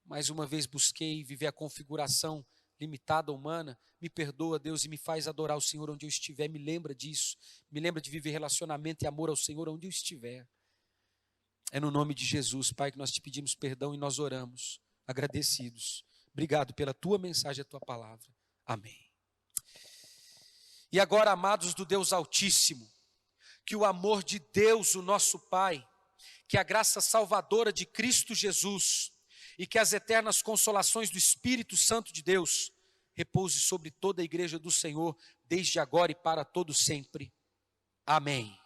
mais uma vez busquei viver a configuração limitada humana, me perdoa, Deus, e me faz adorar o Senhor onde eu estiver. Me lembra disso, me lembra de viver relacionamento e amor ao Senhor onde eu estiver. É no nome de Jesus, Pai, que nós te pedimos perdão e nós oramos, agradecidos. Obrigado pela tua mensagem, a tua palavra. Amém. E agora, amados do Deus Altíssimo, que o amor de Deus, o nosso Pai, que a graça salvadora de Cristo Jesus e que as eternas consolações do Espírito Santo de Deus repouse sobre toda a igreja do Senhor, desde agora e para todo sempre. Amém.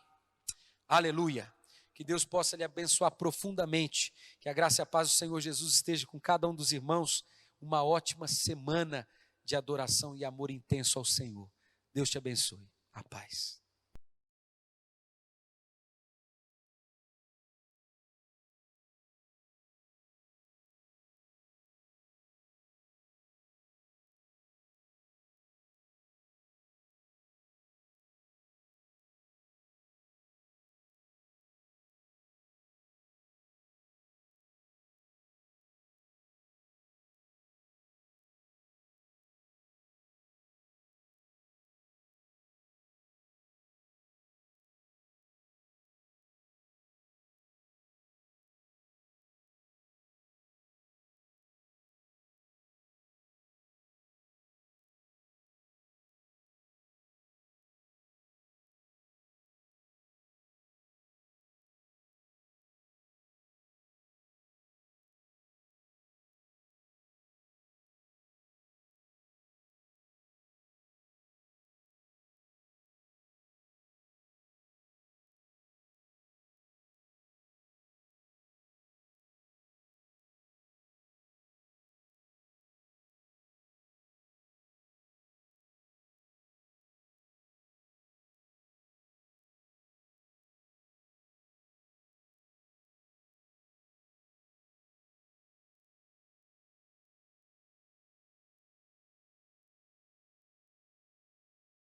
Aleluia. Que Deus possa lhe abençoar profundamente, que a graça e a paz do Senhor Jesus esteja com cada um dos irmãos. Uma ótima semana de adoração e amor intenso ao Senhor. Deus te abençoe. A paz.